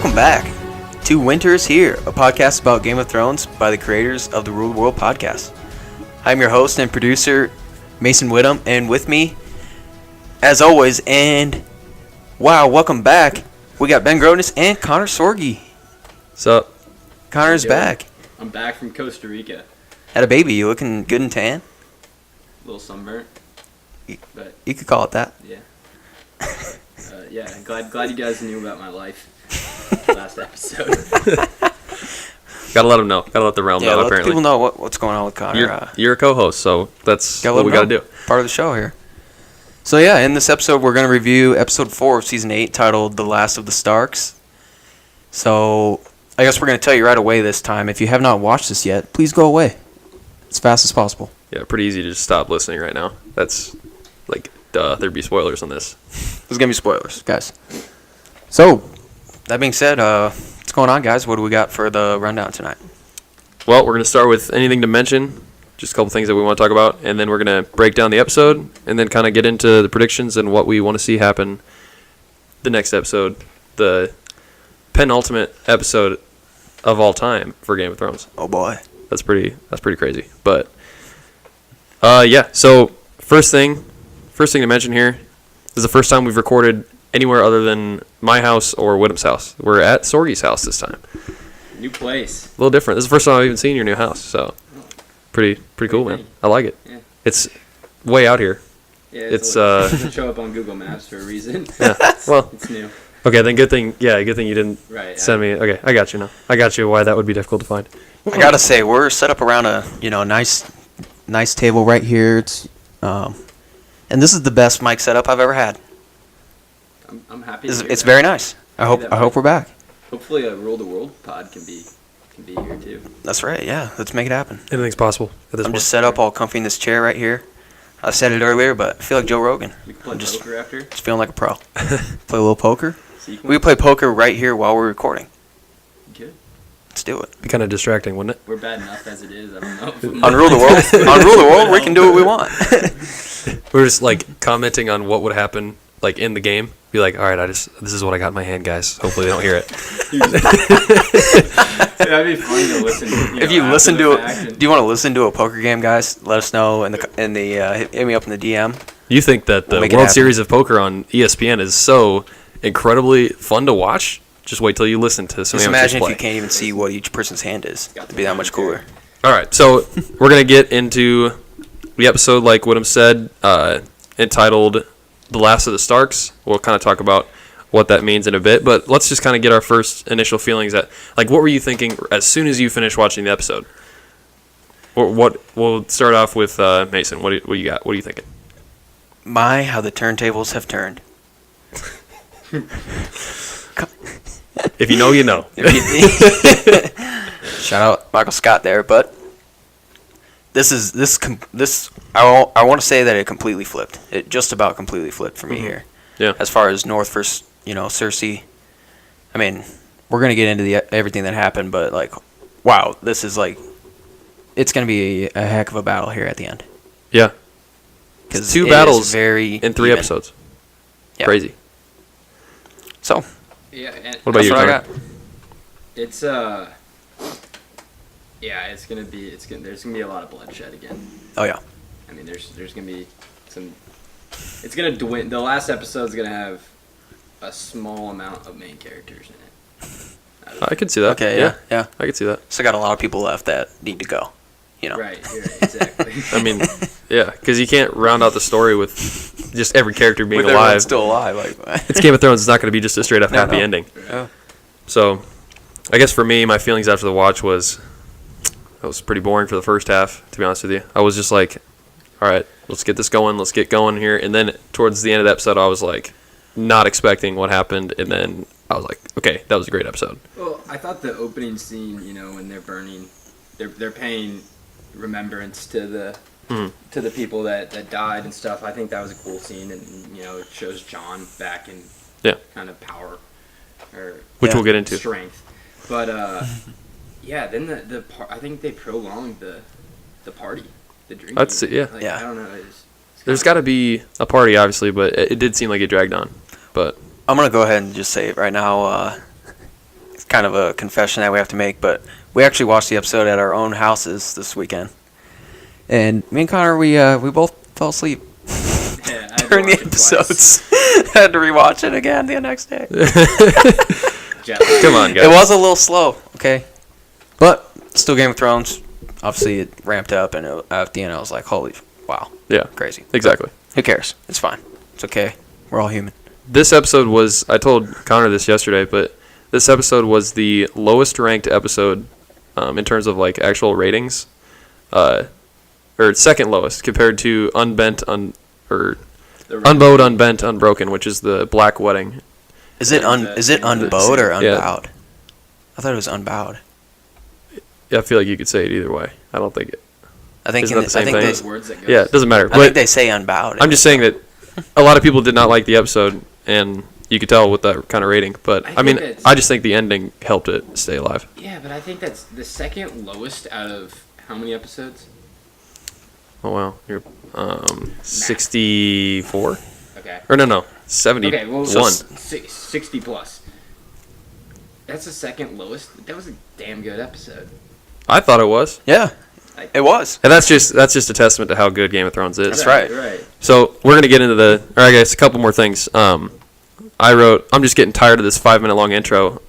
welcome back to Winter is Here, a podcast about Game of Thrones by the creators of the Rule the World podcast. I'm your host and producer, Mason Whittam, and with me, as always, and wow, welcome back, we got Ben Grodness and Connor Sorgi. What's up? Connor's back. I'm back from Costa Rica. Had a baby, you looking good and tan? A little sunburnt, but You could call it that. yeah. Glad you guys knew about my life last episode. Gotta let them know. Gotta let the realm know, Let apparently. people know what's going on with Connor. You're a co-host, so that's what we gotta do. Part of the show here. So yeah, in this episode, we're going to review episode 4 of season 8, titled "The Last of the Starks." So I guess we're going to tell you right away this time. If you have not watched this yet, please go away as fast as possible. Yeah, pretty easy to just stop listening right now. That's like, there'd be spoilers on this. There's going to be spoilers, guys. So that being said, what's going on, guys? What do we got for the rundown tonight? Well, we're gonna start with anything to mention, just a couple things that we want to talk about, and then we're gonna break down the episode, and then kind of get into the predictions and what we want to see happen the next episode, the penultimate episode of all time for Game of Thrones. Oh boy. That's pretty crazy. But yeah, so first thing to mention here is the first time we've recorded anywhere other than my house or Whittam's house. We're at Sorgi's house this time. New place. A little different. This is the first time I've even seen your new house, so pretty cool, man. I like it. Yeah. It's way out here. Yeah, It's, it doesn't show up on Google Maps for a reason. Yeah. Well, It's new. okay, then good thing you didn't Right. send me. Okay, I got you now. I got you why that would be difficult to find. I gotta say, we're set up around a nice table right here. It's and this is the best mic setup I've ever had. I'm happy. It's to hear it's that. very nice. I Happy that hope we're back. Hopefully, a Rule the World pod can be here too. That's right. Yeah, let's make it happen. Anything's possible at this I'm point. just set up all comfy in this chair right here. I said it earlier, but I feel like Joe Rogan. We can play I'm just poker after. feeling like a pro. Play a little poker. Sequence. We play poker right here while we're recording. Good. Let's do it. Be kind of distracting, wouldn't it? We're bad enough as it is. I don't know. Unrule the world. Unrule the world. We can do what we want. We're just like commenting on what would happen like in the game. Be like, all right, this is what I got in my hand, guys. Hopefully they don't hear it. That'd be funny to listen to. If you listen to it, do you want to listen to a poker game, guys? Let us know in the hit me up in the DM. You think that the We'll make it World happen. Series of Poker on ESPN is so incredibly fun to watch? Just wait till you listen to some Just amateurs imagine if play. you can't even see what each person's hand is. It'd be that much cooler. All right, so we're going to get into the episode, like Whittam said, entitled The Last of the Starks. We'll kind of talk about what that means in a bit, but let's just kind of get our first initial feelings at, like, what were you thinking as soon as you finished watching the episode? We'll start off with Mason. What do you got? What are you thinking? My, how the turntables have turned. If you know, you know. Shout out Michael Scott there, but this I want to say that it completely flipped. It just about completely flipped for me here. Yeah. As far as North versus Cersei, I mean, we're gonna get into everything that happened, but like, wow, this is like, it's gonna be a heck of a battle here at the end. Yeah. Because Two battles very in 3 even. episodes. Yeah. Crazy. So Yeah. And What about that's you, what I Connor? got. It's yeah, there's gonna be a lot of bloodshed again. Oh yeah. I mean, there's gonna be some. It's gonna dwindle. The last episode's gonna have a small amount of main characters in it. I could see that. Okay. Yeah. I could see that. So got a lot of people left that need to go. Right. You're right. Exactly. I mean, yeah, because you can't round out the story with just every character being With everyone alive. still alive. Like, It's Game of Thrones. It's not going to be just a straight up happy no. ending. Yeah. So, I guess for me, my feelings after the watch was pretty boring for the first half. To be honest with you, I was just like, all right, let's get this going. Let's get going here. And then towards the end of the episode, I was like, not expecting what happened, and then I was like, okay, that was a great episode. Well, I thought the opening scene, when they're burning, they're paying remembrance to the people that died and stuff. I think that was a cool scene, and it shows Jon back in kind of power, or Which we'll get into. strength. But yeah, then I think they prolonged the party, the drinking. I'd say, yeah. Like, Yeah. I don't know. There's got to be a party, obviously, but it did seem like it dragged on. But I'm gonna go ahead and just say it right now. kind of a confession that we have to make, but we actually watched the episode at our own houses this weekend. And me and Connor, we both fell asleep Yeah, I had to during the watch it twice. episodes. Had to rewatch it again the next day. Jet lag. Come on, guys. It was a little slow, okay? But still Game of Thrones. Obviously, it ramped up, and at the end, I was like, holy, wow, Yeah, crazy. exactly. Who cares? It's fine. It's okay. We're all human. This episode was, I told Connor this yesterday, but this episode was the lowest ranked episode in terms of like actual ratings, or second lowest compared to Unbowed, Unbent, Unbroken, which is the Black Wedding. Is it unbowed or Yeah. unbowed? I thought it was unbowed. Yeah, I feel like you could say it either way. I don't think it. I think Isn't that the same thing? Those words that go. Yeah, it doesn't matter. I think But they say unbowed. I'm just saying that a lot of people did not like the episode, and you could tell with that kind of rating. But I I mean, think it's- I just think the ending helped it stay alive. Yeah, but I think that's the second lowest out of how many episodes? Oh wow, you're 64 Okay. or no 71. Okay, well, So 60 plus. That's the second lowest. That was a damn good episode. I thought it was, Yeah, it was. and that's just a testament to how good Game of Thrones is. That's right. Right. So we're gonna get into or I guess a couple more things. I'm just getting tired of this 5-minute long intro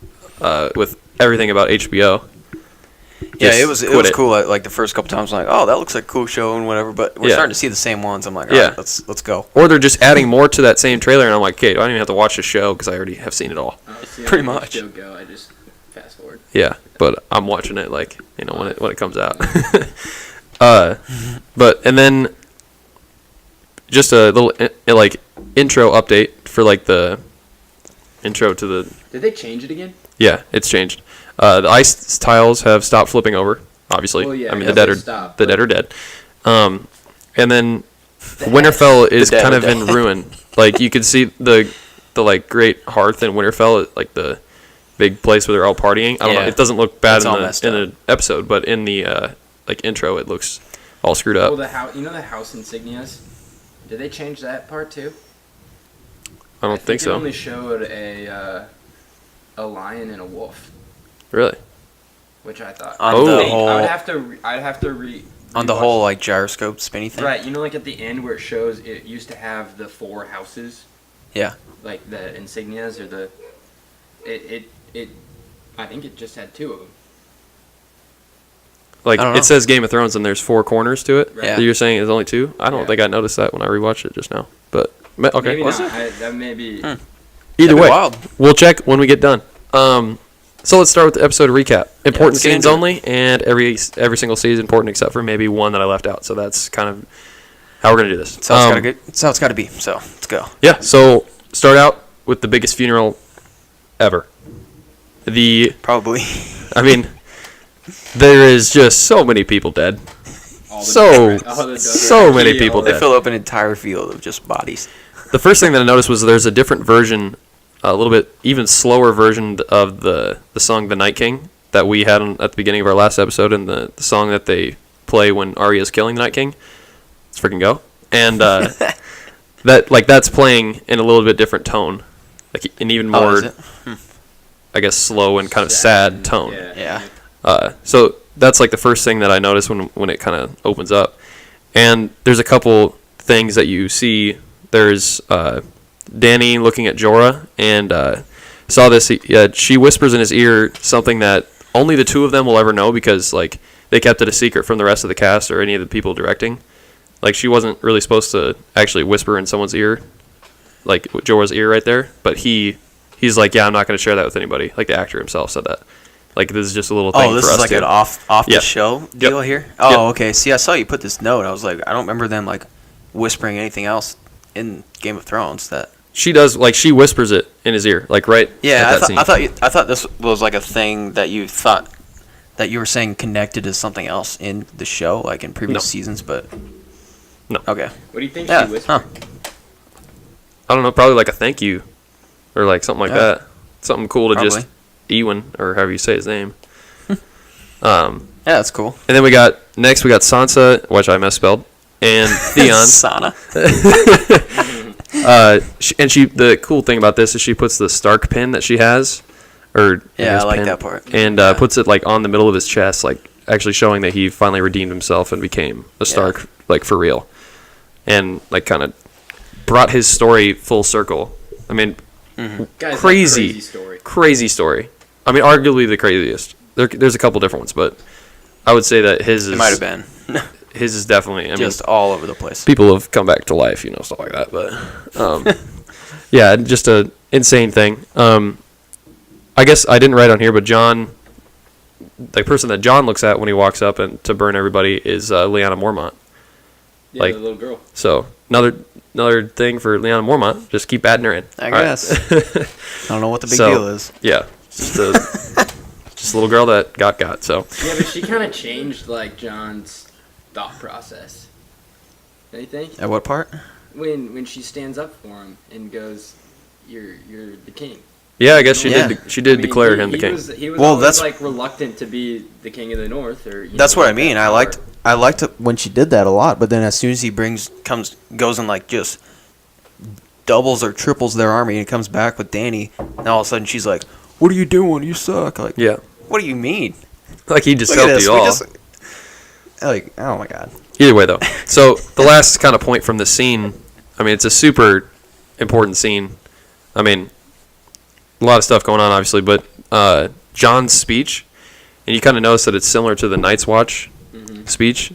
with everything about HBO. Yeah, Just it was quit it. cool. Like the first couple times, I'm like, oh, that looks like a cool show and whatever. But we're Yeah. starting to see the same ones. I'm like, all Yeah. right, let's go. Or they're just adding more to that same trailer, and I'm like, okay, do I don't even have to watch the show because I already have seen it all. Pretty much. Go. I just fast forward. Yeah, but I'm watching it like when it comes out. But and then just a little like intro update for like the intro to the Did they change it again? it's changed. The ice tiles have stopped flipping over. Obviously, Well, yeah, I mean yeah, the dead they are stopped, the but- dead are dead. And then The Winterfell is dead kind are of in dead. ruin. Like you could see the like great hearth in Winterfell, like the big place where they're all partying. I don't know. Yeah. It doesn't look bad It's all messed in the episode, but in the like intro, it looks all screwed up. Well, the house. You know the house insignias. Did they change that part too? I don't think It so. only showed a lion and a wolf, Really? which I thought. On Oh. the whole, I'd have to on the rewatch- whole like gyroscope spinny thing. Right, you know, like at the end where it shows it used to have the 4 houses. Yeah. Like the insignias or the, it. I think it just had 2 of them. Like I don't know. it says Game of Thrones, and there's 4 corners to it. Right. Yeah. You're saying it's only 2? I don't Yeah. think I noticed that when I rewatched it just now. But okay, Maybe was not. it? That may be. either That'd be way, wild. we'll check when we get done. So let's start with the episode recap. Important let's get scenes into it. only, and every single scene is important except for maybe one that I left out. So that's kind of how we're gonna do this. That's how it's gotta be. So let's go. Yeah. So start out with the biggest funeral ever. Probably. I mean, there is just so many people dead. All the So different- all the so many Dothraki, people all They dead. fill up an entire field of just bodies. The first thing that I noticed was there's a different version, a little bit even slower version of the song "The Night King" that we had at the beginning of our last episode, and the song that they play when Arya's killing the Night King. Let's freaking go! And that's playing in a little bit different tone, like an even Oh, more, is it? I guess, slow and kind of sad tone. Yeah. So that's like the first thing that I noticed when it kind of opens up. And there's a couple things that you see. There's Dany looking at Jorah and saw this. She whispers in his ear something that only the 2 of them will ever know because like they kept it a secret from the rest of the cast or any of the people directing. Like she wasn't really supposed to actually whisper in someone's ear, like Jorah's ear right there. But he's like, yeah, I'm not going to share that with anybody. Like the actor himself said that. Like this is just a little thing Oh, this for us is like to. an off Yeah. the show deal here. Oh, Yep. okay. See, I saw you put this note. I was like, I don't remember them like whispering anything else in Game of Thrones. That She does, like, she whispers it in his ear, like, right yeah, at that scene. I thought this was like a thing that you thought that you were saying connected to something else in the show, like in previous No. seasons, but No. Okay. What do you think Yeah. she whispered? Huh. I don't know, probably like a thank you, or like something like Yeah. that. Something cool to just Probably. Ewan, or however you say his name. Yeah, that's cool. And then we got Sansa, which I misspelled, and Theon. Sana. The cool thing about this is she puts the Stark pin that she has or Yeah, his I like pen, that part. and Yeah. puts it like on the middle of his chest, like actually showing that he finally redeemed himself and became a Stark, like for real, and like kind of brought his story full circle. I mean, Guys, crazy story. crazy story. I mean, arguably the craziest. There's a couple different ones, but I would say that his is It might have been his is definitely. I just mean, all over the place. people have come back to life, stuff like that. But yeah, just a insane thing. I guess I didn't write on here, but John, the person that John looks at when he walks up and to burn everybody is Lyanna Mormont. Yeah, Like- the little girl. So another thing for Lyanna Mormont, just keep adding her in. I All right. guess. I don't know what the big So- deal is. Yeah, just a little girl that got. So Yeah, but she kind of changed like John's thought process. Don't you think? At what part? When she stands up for him and goes, "You're the king." yeah, I guess she Yeah. did. She did I mean, declare he- him the he king. He was Well, always, that's- like reluctant to be the king of the North, or That's what I like mean. that I power. liked it when she did that a lot, but then as soon as he goes and like just doubles or triples their army and comes back with Dany, and all of a sudden she's like, "What are you doing? You suck!" Like, Yeah, what do you mean? like he just Look at helped this. you We all. just like, oh my god. Either way, though. So the last kind of point from this scene, I mean, it's a super important scene. I mean, a lot of stuff going on, obviously, but John's speech, and you kind of notice that it's similar to the Night's Watch speech.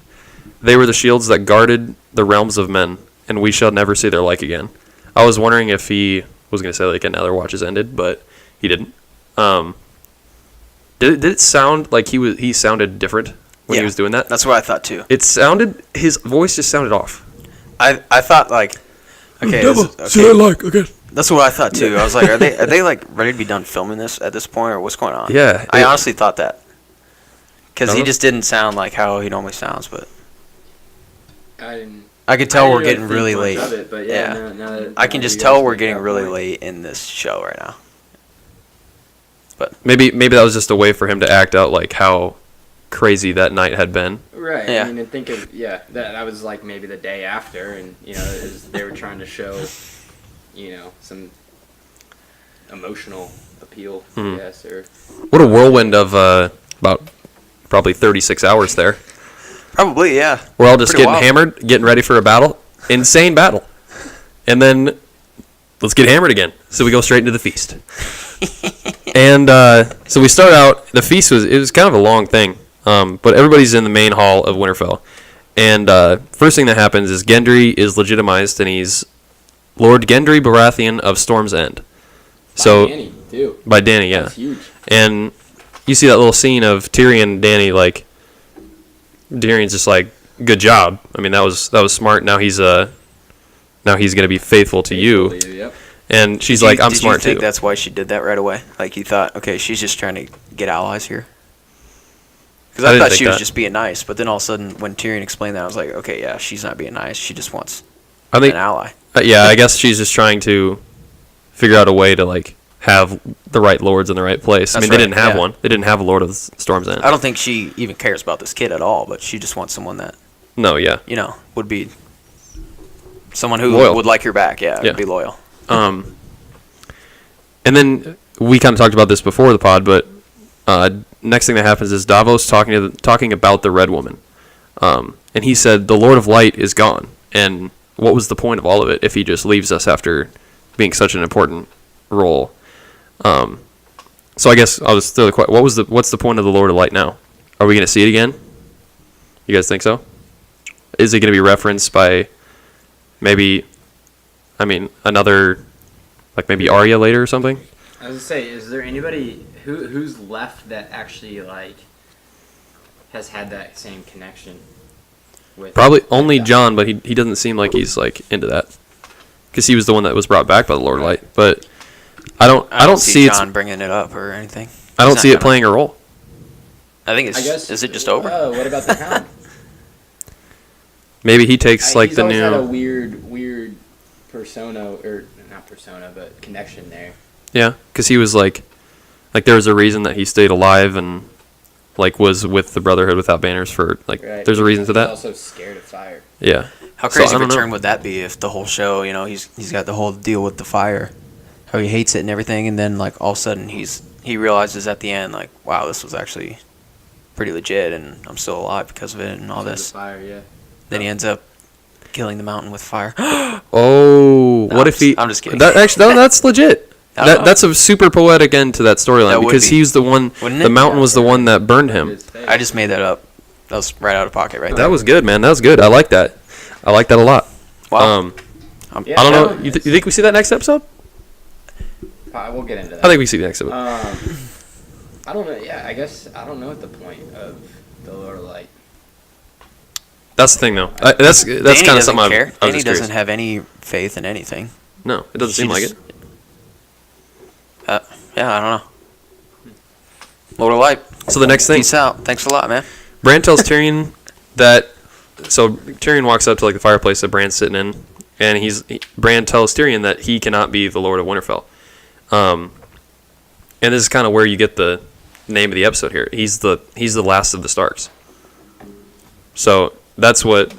They were the shields that guarded the realms of men, and we shall never see their like again. I was wondering if he was going to say, like, another watch has ended, but he didn't. Did it sound like he sounded different when Yeah. he was doing that? That's what I thought too. His voice just sounded off. I thought like, okay, like again. that's what I thought too. I was like, are they like ready to be done filming this at this point, or what's going on? Yeah, I honestly thought that because he Uh-huh. just didn't sound like how he normally sounds. But I didn't. I could tell I we're didn't getting really really think late. much of it, but yeah, Yeah. now I can that just you tell guys we're make getting that really point. late in this show right now. Maybe that was just a way for him to act out like how crazy that night had been. Right. Yeah. I mean, and think of that was like maybe the day after, and they were trying to show, some emotional appeal, Mhm. I guess, or What a whirlwind of about probably 36 hours there. Probably, yeah. We're all just Pretty getting wild. hammered, getting ready for a battle, insane battle, and then let's get hammered again. So we go straight into the feast. And so we start out. The feast was kind of a long thing, but everybody's in the main hall of Winterfell. And first thing that happens is Gendry is legitimized, and he's Lord Gendry Baratheon of Storm's End. So by Dany, too. by Dany, yeah. That's huge. And you see that little scene of Tyrion and Dany, like Tyrion's just like, "Good job. I mean, that was smart. Now he's gonna be faithful to you." Yep. And she's like, "I'm did smart you think too." that's why she did that right away? Like you thought, okay, she's just trying to get allies here. Because I I didn't thought think she was that. just being nice, but then all of a sudden, when Tyrion explained that, I was like, okay, yeah, she's not being nice. She just wants I think, an ally. yeah, I guess she's just trying to figure out a way to like have the right lords in the right place. I That's mean, they right, didn't have yeah. one. They didn't have a Lord of the Storm's End. I don't think she even cares about this kid at all, but she just wants someone that No, yeah. would be someone who Loyal. would like her back. Yeah, Yeah. would be loyal. And then we kind of talked about this before the pod, but next thing that happens is Davos talking about the Red Woman, and he said the Lord of Light is gone, and what was the point of all of it if he just leaves us after being such an important role? So I guess I'll just throw the question: what's the point of the Lord of Light now? Are we going to see it again? You guys think so? Is it going to be referenced by maybe, another, like maybe Arya later or something? I was gonna say, is there anybody who's left that actually like has had that same connection with? Probably only that? John, but he doesn't seem like he's like into that, because he was the one that was brought back by the Lord of Light. But I don't see John bringing it up or anything. I don't He's see not it gonna- playing a role. I think it's. I guess. Is it just over? Oh, what about the Hound? Maybe he takes like He's the always had a new weird persona, or not persona, but connection there. yeah, because he was like there was a reason that he stayed alive and like was with the Brotherhood without banners for like Right. there's a reason to He's that. also scared of fire. Yeah. How So, crazy I of a don't know. turn would that be if the whole show, he's got the whole deal with the fire, how he hates it and everything, and then like all of a sudden he's he realizes at the end, like, wow, this was actually pretty legit, and I'm still alive because of it and all Because of this. the fire, yeah. Then he ends up killing the mountain with fire. Oh, No, what if he? I'm just kidding. That actually, that's legit. I don't know. That's a super poetic end to that That storyline would because be. he's the one. Wouldn't The it? mountain was the one that burned him. His face. I just made that up. That was right out of pocket right That there. was good, man. That was good. I like that. I like that a lot. Wow. Yeah, I don't know. no, You think we see that next episode? We'll get into that. I think we see the next episode. I don't know. Yeah, I guess I don't know what the point of the Lord of Light. That's the thing, though. That's Danny kind of doesn't something care. I was Danny just doesn't curious. have any faith in anything. No, it doesn't She seem like just- it. Yeah, I don't know. Lord of Light. So the next thing, Peace out. Thanks a lot, man. Bran tells Tyrion that. So Tyrion walks up to like the fireplace that Bran's sitting in, and Bran tells Tyrion that he cannot be the Lord of Winterfell. And this is kind of where you get the name of the episode here. He's the last of the Starks. So that's what.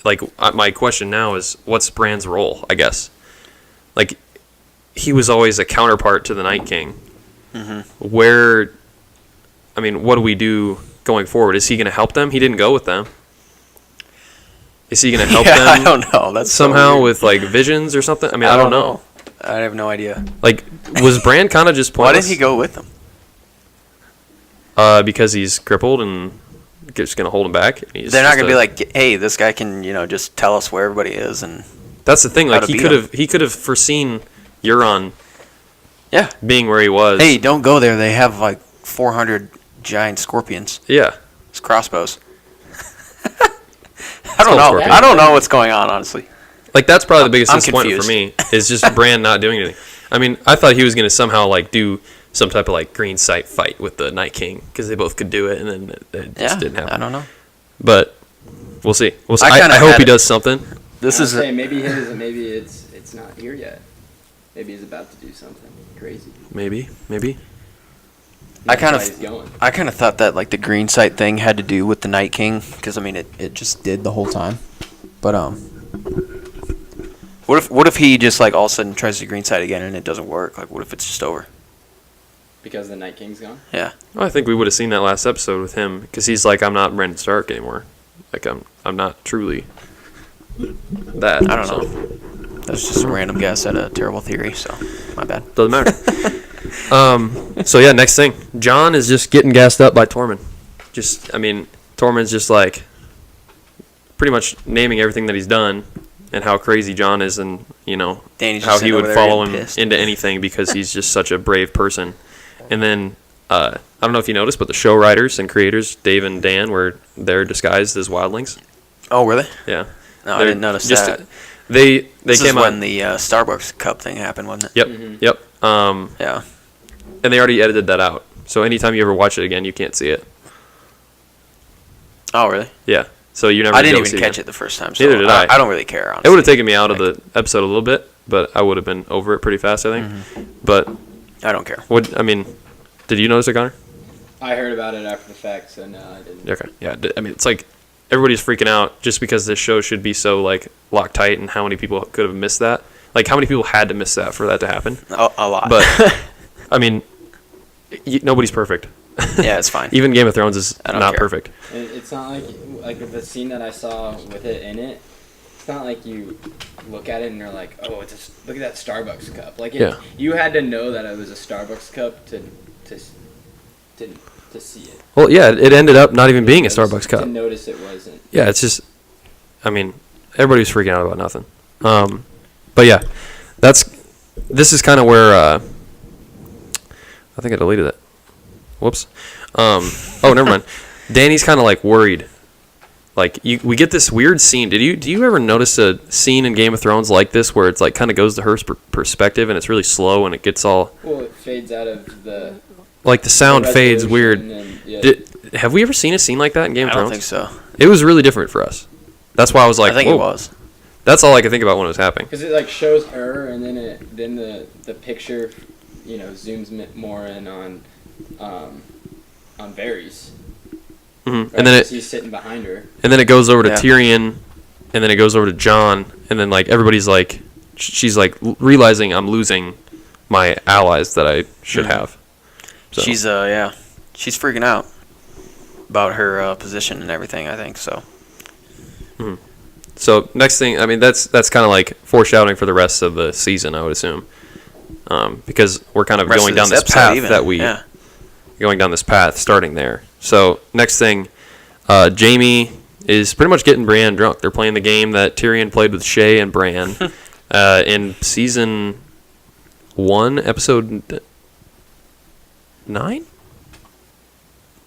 Like my question now is, what's Bran's role? I guess, like, he was always a counterpart to the Night King. Where, I mean, what do we do going forward? Is he going to help them? He didn't go with them. Is he going to help Yeah, them I don't know. That's so somehow weird. with like visions or something? I mean, I don't know. I have no idea. Like, was Bran kind of just Why pointless? didn't he go with them? Because he's crippled and just going to hold him back. They're not gonna be like, hey, this guy can, just tell us where everybody is, and That's the thing. how Like, to he beat could have foreseen Euron yeah. being where he was. Hey, don't go there. They have like 400 giant scorpions. Yeah. It's crossbows. I don't know. scorpion. I don't know what's going on, honestly. Like, that's probably the biggest I'm disappointment for me confused. is just Bran not doing anything. I mean, I thought he was going to somehow like do some type of like green sight fight with the Night King because they both could do it, and then it just Yeah, didn't happen. I don't know. But we'll see. We'll see. I kinda I hope had he it. does something. This I'm is saying maybe it's not here yet. Maybe he's about to do something crazy. Maybe. I kind That's of- why he's going. I kind of thought that like the green sight thing had to do with the Night King because I mean it just did the whole time. But what if he just like all of a sudden tries to green sight again and it doesn't work? Like what if it's just over? Because the Night King's gone. Yeah. Well, I think we would have seen that last episode with him because he's like, I'm not Brandon Stark anymore. Like I'm not truly that. I don't so. know. That's just a random guess at a terrible theory, so my bad. Doesn't matter. So yeah, next thing, Jon is just getting gassed up by Tormund. Tormund's just like pretty much naming everything that he's done and how crazy Jon is, and Danny's just how he sitting would over there follow him getting pissed. into anything because he's just such a brave person. And then I don't know if you noticed, but the show writers and creators, Dave and Dan, they're disguised as wildlings. Oh, were they? Yeah, No, I They're didn't notice just- that. They This came is out. when the Starbucks cup thing happened, wasn't it? Yep, Mhm. yep. Yeah. And they already edited that out. So anytime you ever watch it again, you can't see it. Oh, really? Yeah. So you never. I didn't even catch it the first time. So Neither did I. I don't really care. Honestly. It would have taken me out of the episode a little bit, but I would have been over it pretty fast, I think. Mm-hmm. But I don't care. did you notice it, Connor? I heard about it after the fact, so no, I didn't. Okay. Yeah. It's like everybody's freaking out just because this show should be so like locked tight, and how many people could have missed that? Like how many people had to miss that for that to happen? A lot. But nobody's perfect. yeah, it's fine. Even Game of Thrones is I don't not care. perfect. It's not like the scene that I saw with it in it. It's not like you look at it and you're like, oh, look at that Starbucks cup. Like Yeah. you had to know that it was a Starbucks cup to see it. Well, yeah, it ended up not even being a Starbucks To cup. notice it wasn't. Yeah, it's just, everybody was freaking out about nothing. But yeah, this is kind of where, I think I deleted it. Whoops. Oh, never mind. Danny's kind of like worried. Like we get this weird scene. Do you ever notice a scene in Game of Thrones like this where it's like kind of goes to her perspective and it's really slow and it gets all Well, it fades out of the like the sound fades weird. resolution and, yeah. Have we ever seen a scene like that in Game I of don't Thrones? think so. It was really different for us. That's why I was like, I think whoa. it was. That's all I could think about when it was happening. Because it like shows her, and then the picture, zooms more in on Varys. Mm-hmm. Right? And then he's sitting behind her. it goes over to Yeah. Tyrion, and then it goes over to Jon, and then like everybody's like, she's like realizing I'm losing my allies that I should have. So. She's she's freaking out about her position and everything, I think so. So next thing, I mean, that's kind of like foreshadowing for the rest of the season, I would assume, because we're kind of going down this path going down this path starting there. So next thing, Jaime is pretty much getting Brienne drunk. They're playing the game that Tyrion played with Shae and Bran in season 1, episode 9.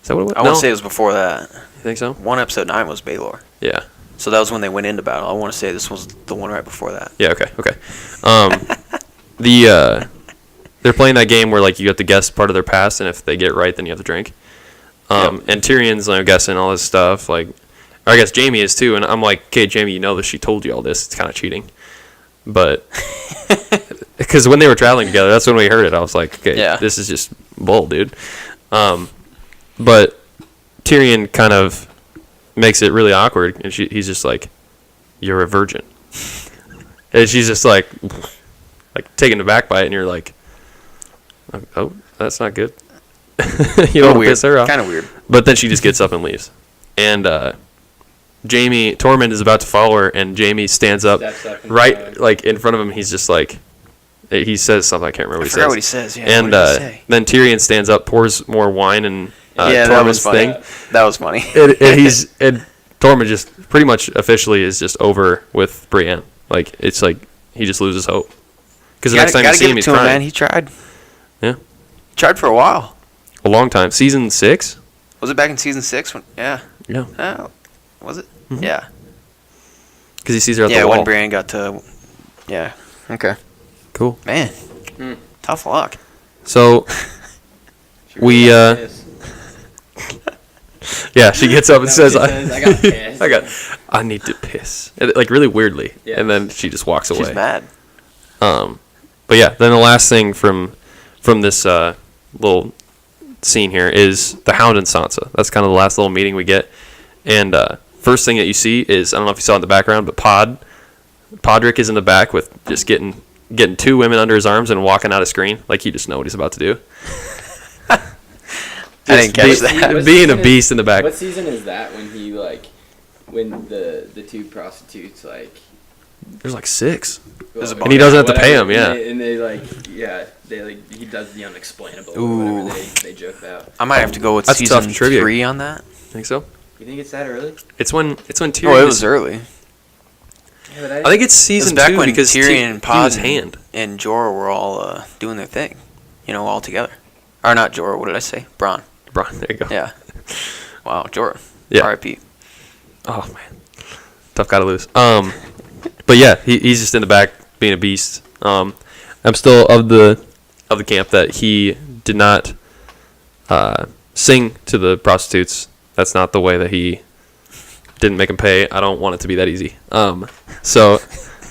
Is that what it was? I want to say it was before that. You think so? Episode 9 was Baelor. Yeah. So that was when they went into battle. I want to say this was the one right before that. Yeah. Okay. They're playing that game where like you have to guess part of their past, and if they get it right, then you have to drink. And Tyrion's guessing all this stuff, like, or I guess Jaime is too. And I'm like, okay, Jaime, you know that she told you all this. It's kind of cheating, but because when they were traveling together, that's when we heard it. I was like, okay, this is just bull, dude. But Tyrion kind of makes it really awkward, and he's just like, "You're a virgin," and she's just like taken aback by it, and you're like, "Oh, that's not good." You don't piss her off. Kind of weird. But then she just gets up and leaves, and Jaime Tormund is about to follow her, and Jaime stands up right like in front of him. He's just like, he says something, I can't remember what he says. I forgot what he says. Yeah, and then Tyrion stands up, pours more wine and. Tormund's thing. That was funny. and Tormund just pretty much officially is just over with Brienne. Like it's like he just loses hope because the next time you see him, he's crying. Man, he tried. Yeah, he tried for a while. A long time. Season 6. Was it back in season 6? Yeah. Was it? Mm-hmm. Yeah. Because he sees her at the wall. Yeah, when Brienne got to. Yeah. Okay. Cool. Man, tough luck. So we. Yeah, she gets up and says, "I got pissed. I need to piss," and, like really weirdly, and then she just walks away. She's mad. But yeah, then the last thing from this little scene here is the Hound and Sansa. That's kind of the last little meeting we get, and first thing that you see is, I don't know if you saw in the background, but Podrick is in the back with just getting 2 women under his arms and walking out of screen like he just know what he's about to do. I didn't catch that. Being a beast in the back. What season is that when he when the 2 prostitutes There's like 6. Well, and he doesn't have to pay them, yeah. And they he does the unexplainable or whatever they joke about. I might have to go with That's season tough trivia. 3 on that. Think so? You think it's that early? It's when Tyrion. Oh, it was early. Yeah, I think it's season 2 when because Tyrion and Pod hand. and Jorah were all doing their thing, all together. Or not Jorah. What did I say? Bronn. There you go. Yeah. Wow, Jorah. Yeah. R.I.P. Oh man, tough guy to lose. But yeah, he's just in the back being a beast. I'm still of the camp that he did not sing to the prostitutes. That's not the way that he didn't make them pay. I don't want it to be that easy. So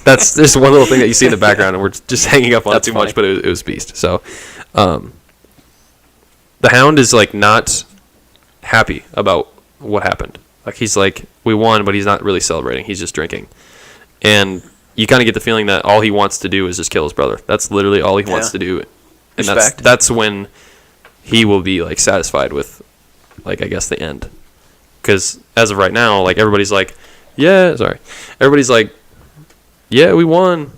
that's just one little thing that you see in the background, and we're just hanging up on it too much, but it was beast. So. The Hound is not happy about what happened. Like he's like, we won, but he's not really celebrating. He's just drinking, and you kind of get the feeling that all he wants to do is just kill his brother. That's literally all he wants to do, and that's when he will be satisfied with, I guess the end. Because as of right now, everybody's like, yeah, we won.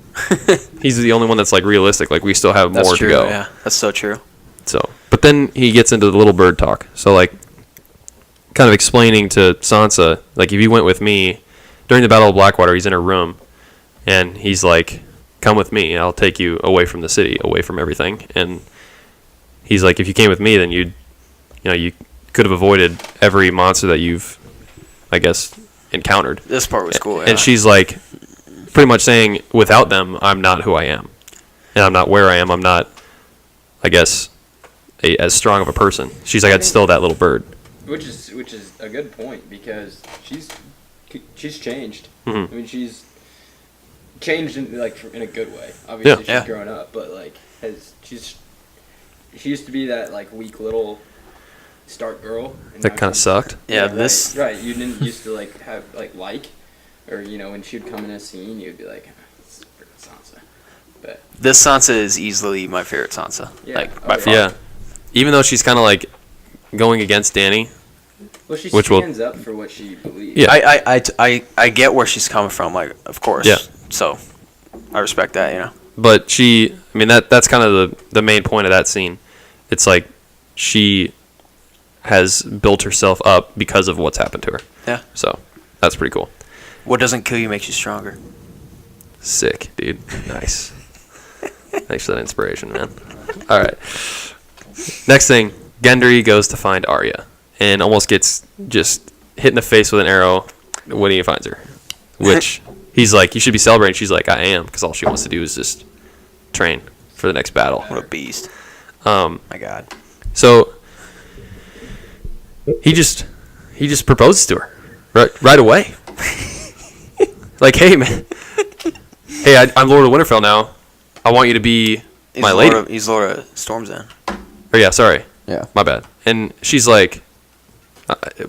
He's the only one that's realistic. We still have more to go. Yeah, that's so true. So, but then he gets into the little bird talk. So, kind of explaining to Sansa, if you went with me during the Battle of Blackwater, he's in her room, and he's like, "Come with me, and I'll take you away from the city, away from everything." And he's like, "If you came with me, then you could have avoided every monster that you've, I guess, encountered." This part was cool. Yeah. And she's pretty much saying, "Without them, I'm not who I am, and I'm not where I am. I'm not, I guess." As strong of a person. She's like, I'd still that little bird. Which is a good point because she's changed. Mm-hmm. I mean, she's changed in a good way. Obviously, she's grown up, but she used to be that weak little Stark girl. That kind of sucked. Yeah, right. You didn't used to have or when she would come in a scene, you'd be like, "It's freaking Sansa." But This Sansa is easily my favorite Sansa. Yeah. Like, by Oh, far. Yeah. Even though she's kind of like going against Dany. well, she Which will- stands up for what she believes. Yeah. I get where she's coming from, like, of course. Yeah. So, I respect that, you know. But that's kind of the main point of that scene. It's like she has built herself up because of what's happened to her. Yeah. So that's pretty cool. What doesn't kill you makes you stronger. Sick, dude. Nice. Thanks for that inspiration, man. All right. Next thing, Gendry goes to find Arya and almost gets just hit in the face with an arrow when he finds her. Which he's like, you should be celebrating. She's like, I am, because all she wants to do is just train for the next battle. What a beast. Um, My God. So he just proposes to her right away. Like, hey man, hey, I'm Lord of Winterfell now. I want you to be my lady. He's Lord of Storm's End. Or yeah, sorry, Yeah. my bad. And she's like,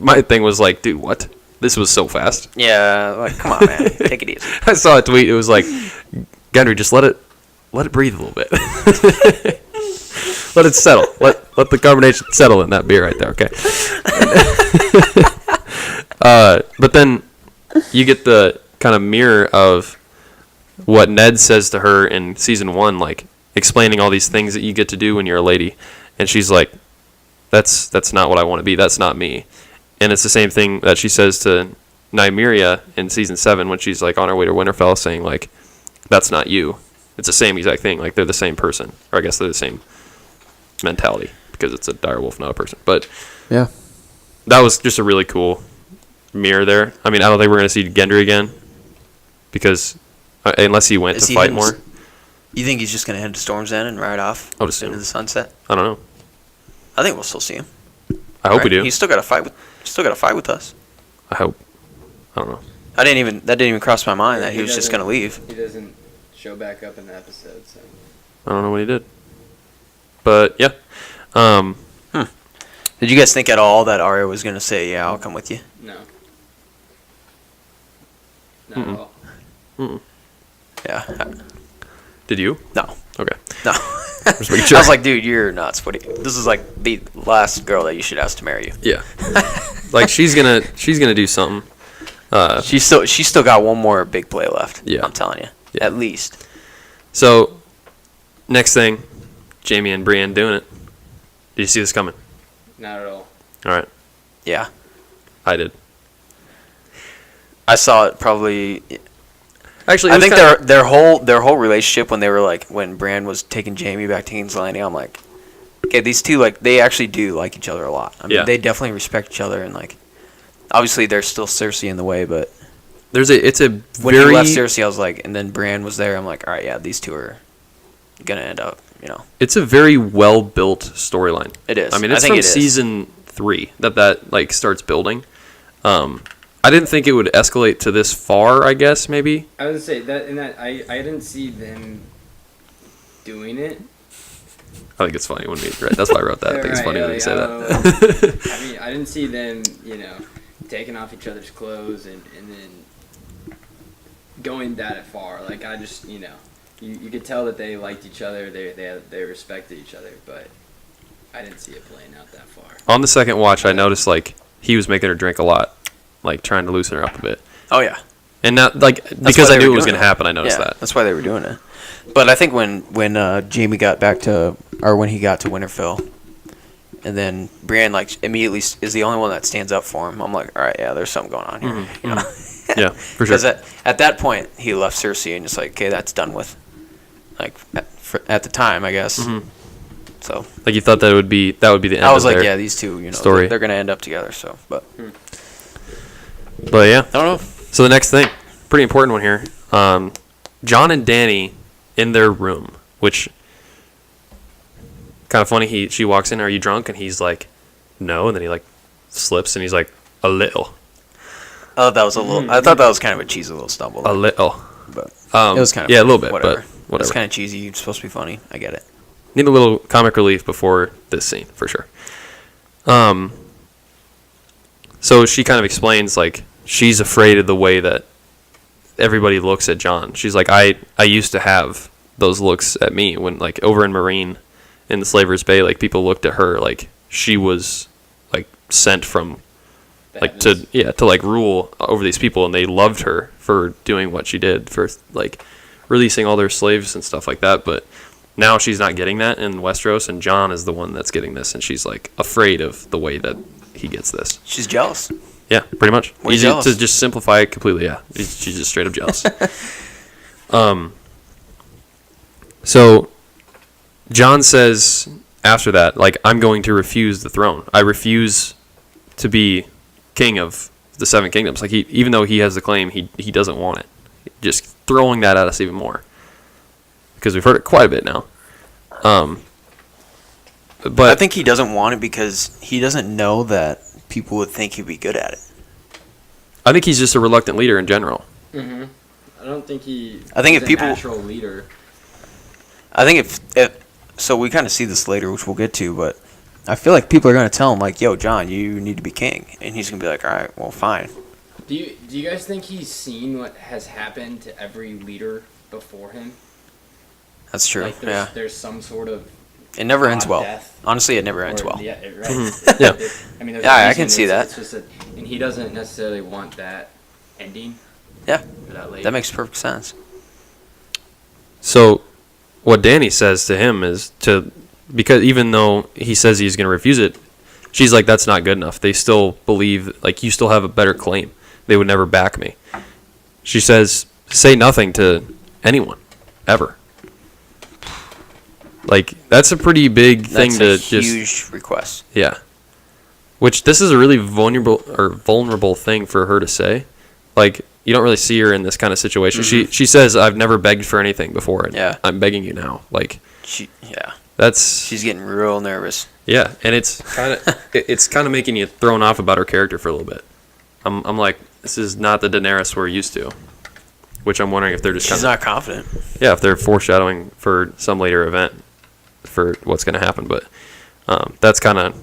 my thing was like, dude, what? This was so fast. Yeah, like, come on, man. Take it easy. I saw a tweet. It was like, Gendry, just let it breathe a little bit. Let it settle. Let the carbonation settle in that beer right there. Okay. But then you get the kind of mirror of what Ned says to her in season 1, like explaining all these things that you get to do when you're a lady, and she's like, "That's not what I want to be. That's not me." And it's the same thing that she says to Nymeria in season 7 when she's like on her way to Winterfell, saying like, "That's not you." It's the same exact thing. Like they're the same person, or I guess they're the same mentality because it's a direwolf, not a person. But Yeah. that was just a really cool mirror there. I mean, I don't think we're going to see Gendry again because unless he went Is to he fight even- more. You think he's just going to head to Storm's End and ride off I would assume. into the sunset? I don't know. I think we'll still see him. I hope we Right? do. He's still got to fight with us. I hope. I don't know. That didn't even cross my mind that he He was just doesn't- going to leave. He doesn't show back up in the episode, so I don't know what he did. But yeah. Did you guys think at all that Arya was going to say, "Yeah, I'll come with you"? no. Not at all. Yeah. Did you? No. Okay. No. Just making I sure. was like, dude, you're nuts. This is like the last girl that you should ask to marry you. Yeah. Like she's gonna do something. She's still got one more big play left. Yeah. I'm telling you. Yeah. At least. So next thing, Jamie and Brienne doing it. Did you see this coming? Not at all. All right. Yeah. I did. I saw it probably. Actually, I think their whole relationship when Bran was taking Jamie back to King's Landing, I'm like, okay, these two they actually do like each other a lot. I mean, Yeah. they definitely respect each other, and like, obviously there's still Cersei in the way, but it's a when very he left Cersei, I was like, and then Bran was there, I'm like, all right, yeah, these two are gonna end up, it's a very well built storyline. It is. I mean, I it's think from it is. season 3 that like starts building. I didn't think it would escalate to this far. I guess maybe. I would say that I didn't see them doing it. I think it's funny when we right. That's why I wrote that. I think it's funny when you say that. I mean, I didn't see them, taking off each other's clothes and then going that far. Like I just, you could tell that they liked each other. They respected each other, but I didn't see it playing out that far. On the second watch, I noticed like he was making her drink a lot, like trying to loosen her up a bit. Oh yeah. And not like because I knew it was going to happen. I noticed Yeah, that. that's why they were doing it. But I think when Jamie got back to, or when he got to Winterfell, and then Brienne like immediately is the only one that stands up for him. I'm like, all right, yeah, there's something going on here. Yeah, for sure. Because at that point he left Cersei and just like, okay, that's done with. Like at the time, I guess. Mm-hmm. So Like you thought that would be the end. I was of like, their yeah, these two, story. they're gonna end up together. So, but yeah. I don't know. So the next thing, pretty important one here. John and Dany in their room, which kind of funny. She walks in. Are you drunk? And he's like, no. And then he like slips and he's like, a little. Oh, that was a little. I thought that was kind of a cheesy little stumble. A little. But It was kind of yeah, a little bit, whatever. but whatever. It's kind of cheesy. It's supposed to be funny. I get it. Need a little comic relief before this scene for sure. So she kind of explains like she's afraid of the way that everybody looks at John. She's like, I used to have those looks at me when, like, over in Marine in the Slaver's Bay, like, people looked at her like she was, like, sent from, like, to like rule over these people, and they loved her for doing what she did, for, like, releasing all their slaves and stuff like that. But now she's not getting that in Westeros, and Jon is the one that's getting this, and she's, like, afraid of the way that he gets this. She's jealous. Yeah, pretty much. Way Easy jealous. to just simplify it completely. Yeah, she's just straight up jealous. So Jon says after that, like, I'm going to refuse the throne. I refuse to be king of the Seven Kingdoms. Like, even though he has the claim, he doesn't want it. Just throwing that at us even more, because we've heard it quite a bit now. But I think he doesn't want it because he doesn't know that people would think he'd be good at it. I think he's just a reluctant leader in general. Mm-hmm. I don't think he's if people, a natural leader. I think if so, we kind of see this later, which we'll get to, but I feel like people are going to tell him, like, yo, Jon, you need to be king. And he's going to be like, all right, well, fine. Do you guys think he's seen what has happened to every leader before him? That's true. Like, there's some sort of It never ends well. death. Honestly, it never ends Or- well. Yeah, right. Yeah. I mean, there's Yeah, a I can reason see that. It's just and he doesn't necessarily want that ending. Yeah, For that lady. that makes perfect sense. So what Dany says to him is because even though he says he's going to refuse it, she's like, that's not good enough. They still believe, like, you still have a better claim. They would never back me. She says, say nothing to anyone, ever. Like, that's a pretty big thing That's to a just... huge request. Yeah. Which, this is a really vulnerable thing for her to say. Like, you don't really see her in this kind of situation. Mm-hmm. She says, I've never begged for anything before, and Yeah. I'm begging you now. Like, that's... She's getting real nervous. Yeah, and it's kind of making you thrown off about her character for a little bit. I'm like, this is not the Daenerys we're used to. Which I'm wondering if they're just She's not confident. yeah, if they're foreshadowing for some later event for what's going to happen. But that's kind of,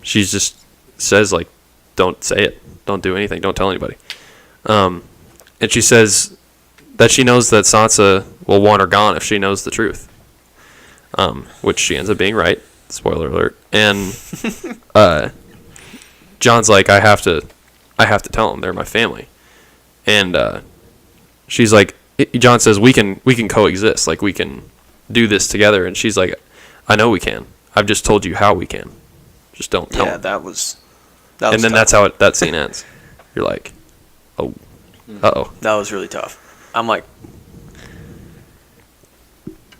she just says, like, don't say it, don't do anything, don't tell anybody. And she says that she knows that Sansa will want her gone if she knows the truth, which she ends up being right. Spoiler alert. And Jon's like, I have to tell them, they're my family. And she's like, Jon says, we can coexist, like, we can do this together. And she's like, I know we can. I've just told you how we can. Just don't tell them. That was And then tough. that's how that scene ends. You're like, oh, uh-oh. That was really tough. I'm like,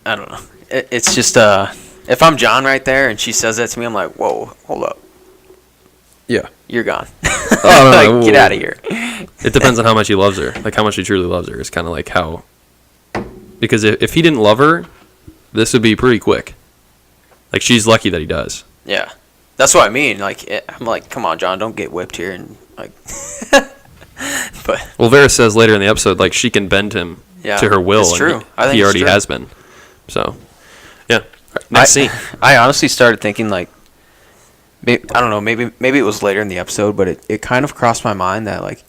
I don't know. It's just, if I'm Jon right there and she says that to me, I'm like, whoa, hold up. Yeah. You're gone. Oh, no, Like, get out of here. It depends on how much he loves her. Like, how much he truly loves her is kind of like how... Because if he didn't love her, this would be pretty quick. Like, she's lucky that he does. Yeah. That's what I mean. Like, I'm like, come on, Jon, don't get whipped here. And, like, but... Well, Varys says later in the episode, like, she can bend him Yeah, to her will. it's true. And I think he it's already true. has been. So, yeah. Next scene. I honestly started thinking, like, I don't know, maybe it was later in the episode, but it kind of crossed my mind that, like,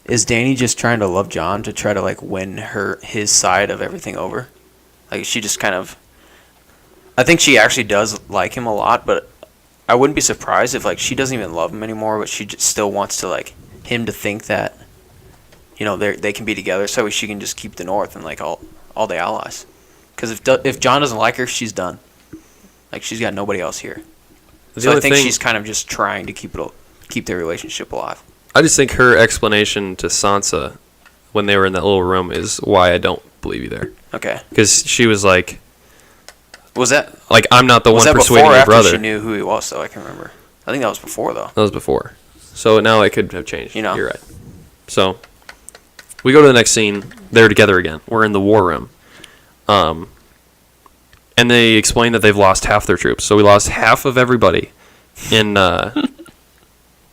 is Dany just trying to love Jon to try to, like, win his side of everything over? Like, she just kind of... I think she actually does like him a lot, but I wouldn't be surprised if, like, she doesn't even love him anymore, but she just still wants to, like, him to think that, you know, they can be together so she can just keep the North and, like, all the allies. Because if Jon doesn't like her, she's done. Like, she's got nobody else here. So I think she's kind of just trying to keep their relationship alive. I just think her explanation to Sansa when they were in that little room is why I don't believe you there. Okay. Because she was like, Was that like, I'm not the one persuading before or your after brother. she knew who he was, though? I can remember. I think that was before, though. That was before. So now it could have changed. You know. You're right. So we go to the next scene. They're together again. We're in the war room. And they explain that they've lost half their troops. So we lost half of everybody in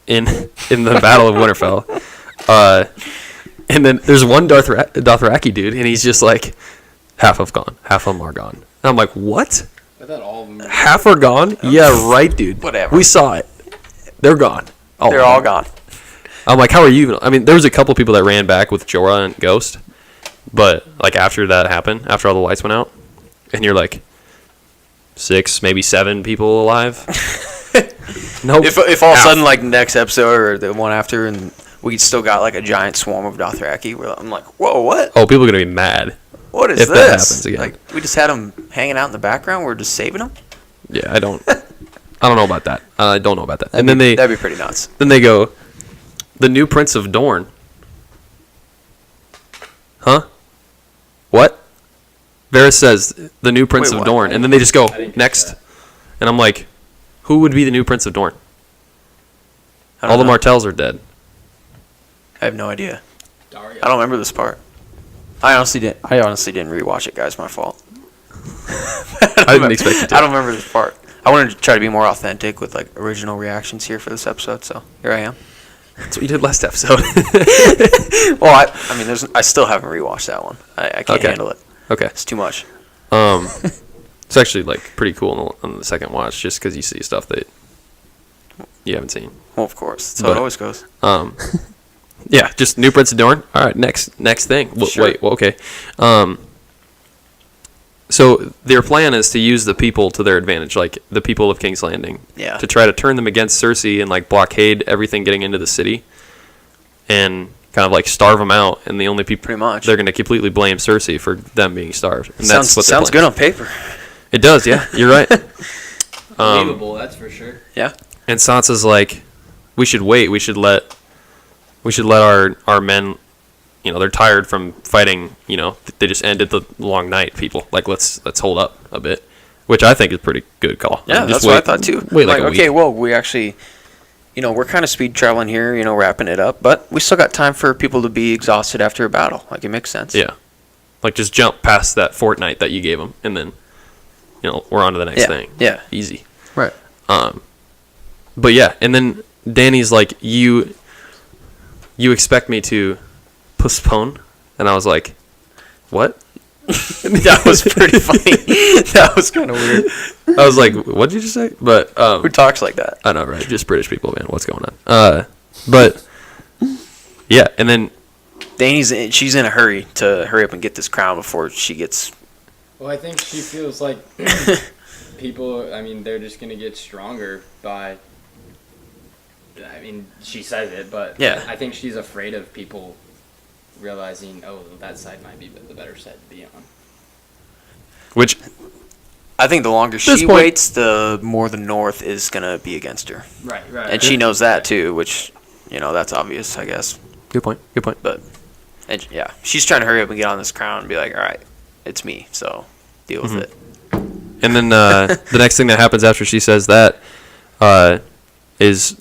in the Battle of Winterfell. And then there's one Dothraki dude, and he's just like, half of gone. Half of them are gone. And I'm like, what? I thought all of them. Half are gone? Yeah, right, dude. Whatever. We saw it. They're gone. They're all gone. I'm like, how are you even... I mean, there was a couple people that ran back with Jorah and Ghost, but, like, after that happened, after all the lights went out, and you're like 6, maybe 7 people alive. Nope. If all of a sudden, like, next episode or the one after, and we still got, like, a giant swarm of Dothraki, I'm like, whoa, what? Oh, people are going to be mad. What is if this? that happens again. Like, we just had them hanging out in the background. We're just saving them? Yeah, I don't know about that. I don't know about that. And then that'd be pretty nuts. Then they go, the new Prince of Dorne. Huh? What? Varys says, the new Prince Wait, of what? Dorne. And then they just go, didn't catch next. that. And I'm like, who would be the new Prince of Dorne? I All don't the know. Martells are dead. I have no idea. Dario. I don't remember this part. I honestly didn't rewatch it, guys. My fault. I didn't expect you to. I don't remember this part. I wanted to try to be more authentic with, like, original reactions here for this episode, so here I am. That's what you did last episode. Well, I mean, I still haven't rewatched that one. I can't Okay. handle it. Okay. It's too much. It's actually, like, pretty cool on the second watch just because you see stuff that you haven't seen. Well, of course. That's how But- it always goes. Yeah, just new Prince of Dorne. All right, next thing. Sure. Wait, well, okay. So their plan is to use the people to their advantage, like the people of King's Landing, Yeah. to try to turn them against Cersei and like blockade everything getting into the city, and kind of like starve them out. And the only people Pretty much. they're going to completely blame Cersei for them being starved. And Sounds that's what they're sounds planning. good on paper. It does, yeah. You're right. Believable, that's for sure. Yeah. And Sansa's like, we should wait. We should let our men, you know, they're tired from fighting. You know, they just ended the long night. People like let's hold up a bit, which I think is a pretty good call. Yeah, Just that's what I thought too. Wait like a okay, week. well, we actually, you know, we're kind of speed traveling here, you know, wrapping it up, but we still got time for people to be exhausted after a battle. Like, it makes sense. Yeah, like just jump past that fortnight that you gave them, and then, you know, we're on to the next Yeah, thing. yeah. Easy. Right. But yeah, and then Danny's like, you expect me to postpone? And I was like, what? That was pretty funny. That was kind of weird. I was like, what did you just say? But Who talks like that? I know, right? Just British people, man. What's going on? But yeah, and then She's in a hurry to hurry up and get this crown before she gets. Well, I think she feels like people, I mean, they're just going to get stronger by, I mean, she says it, but Yeah. I think she's afraid of people realizing, oh, that side might be the better side to be on. which I think the longer This she point- waits, the more the North is gonna be against her, Right. and she knows that too. Which, you know, that's obvious, I guess. good point. But, and yeah, she's trying to hurry up and get on this crown and be like, all right, it's me, so deal with it. And then the next thing that happens after she says that is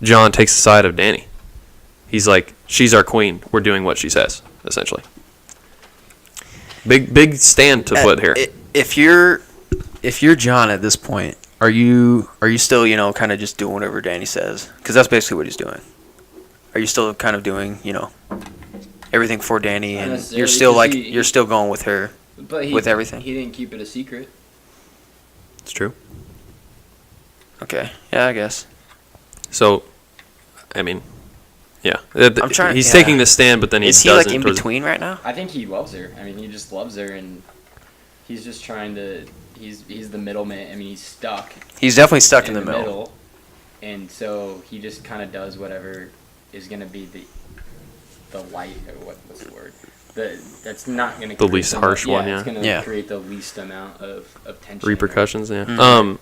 Jon takes the side of Dany. He's like, she's our queen. We're doing what she says, essentially. Big stand to put here. If you're Jon at this point, are you still, you know, kind of just doing whatever Dany says? Because that's basically what he's doing. Are you still kind of doing, you know, everything for Dany, Not and necessarily, you're still 'cause like he- you're still going with her? But with everything. He didn't keep it a secret. It's true. Okay, yeah, I guess. So, I mean, yeah. I'm trying- He's yeah. taking this stand, but then he Is he doesn't. like in towards- between right now? I think he loves her. I mean, he just loves her, and he's just trying to. He's the middleman. I mean, he's stuck He's definitely stuck in the middle. and so he just kind of does whatever is gonna be the light, or what's the word? That's not gonna The create least harsh one, yeah. It's gonna Yeah. create the least amount of tension. Repercussions, yeah. Mhm.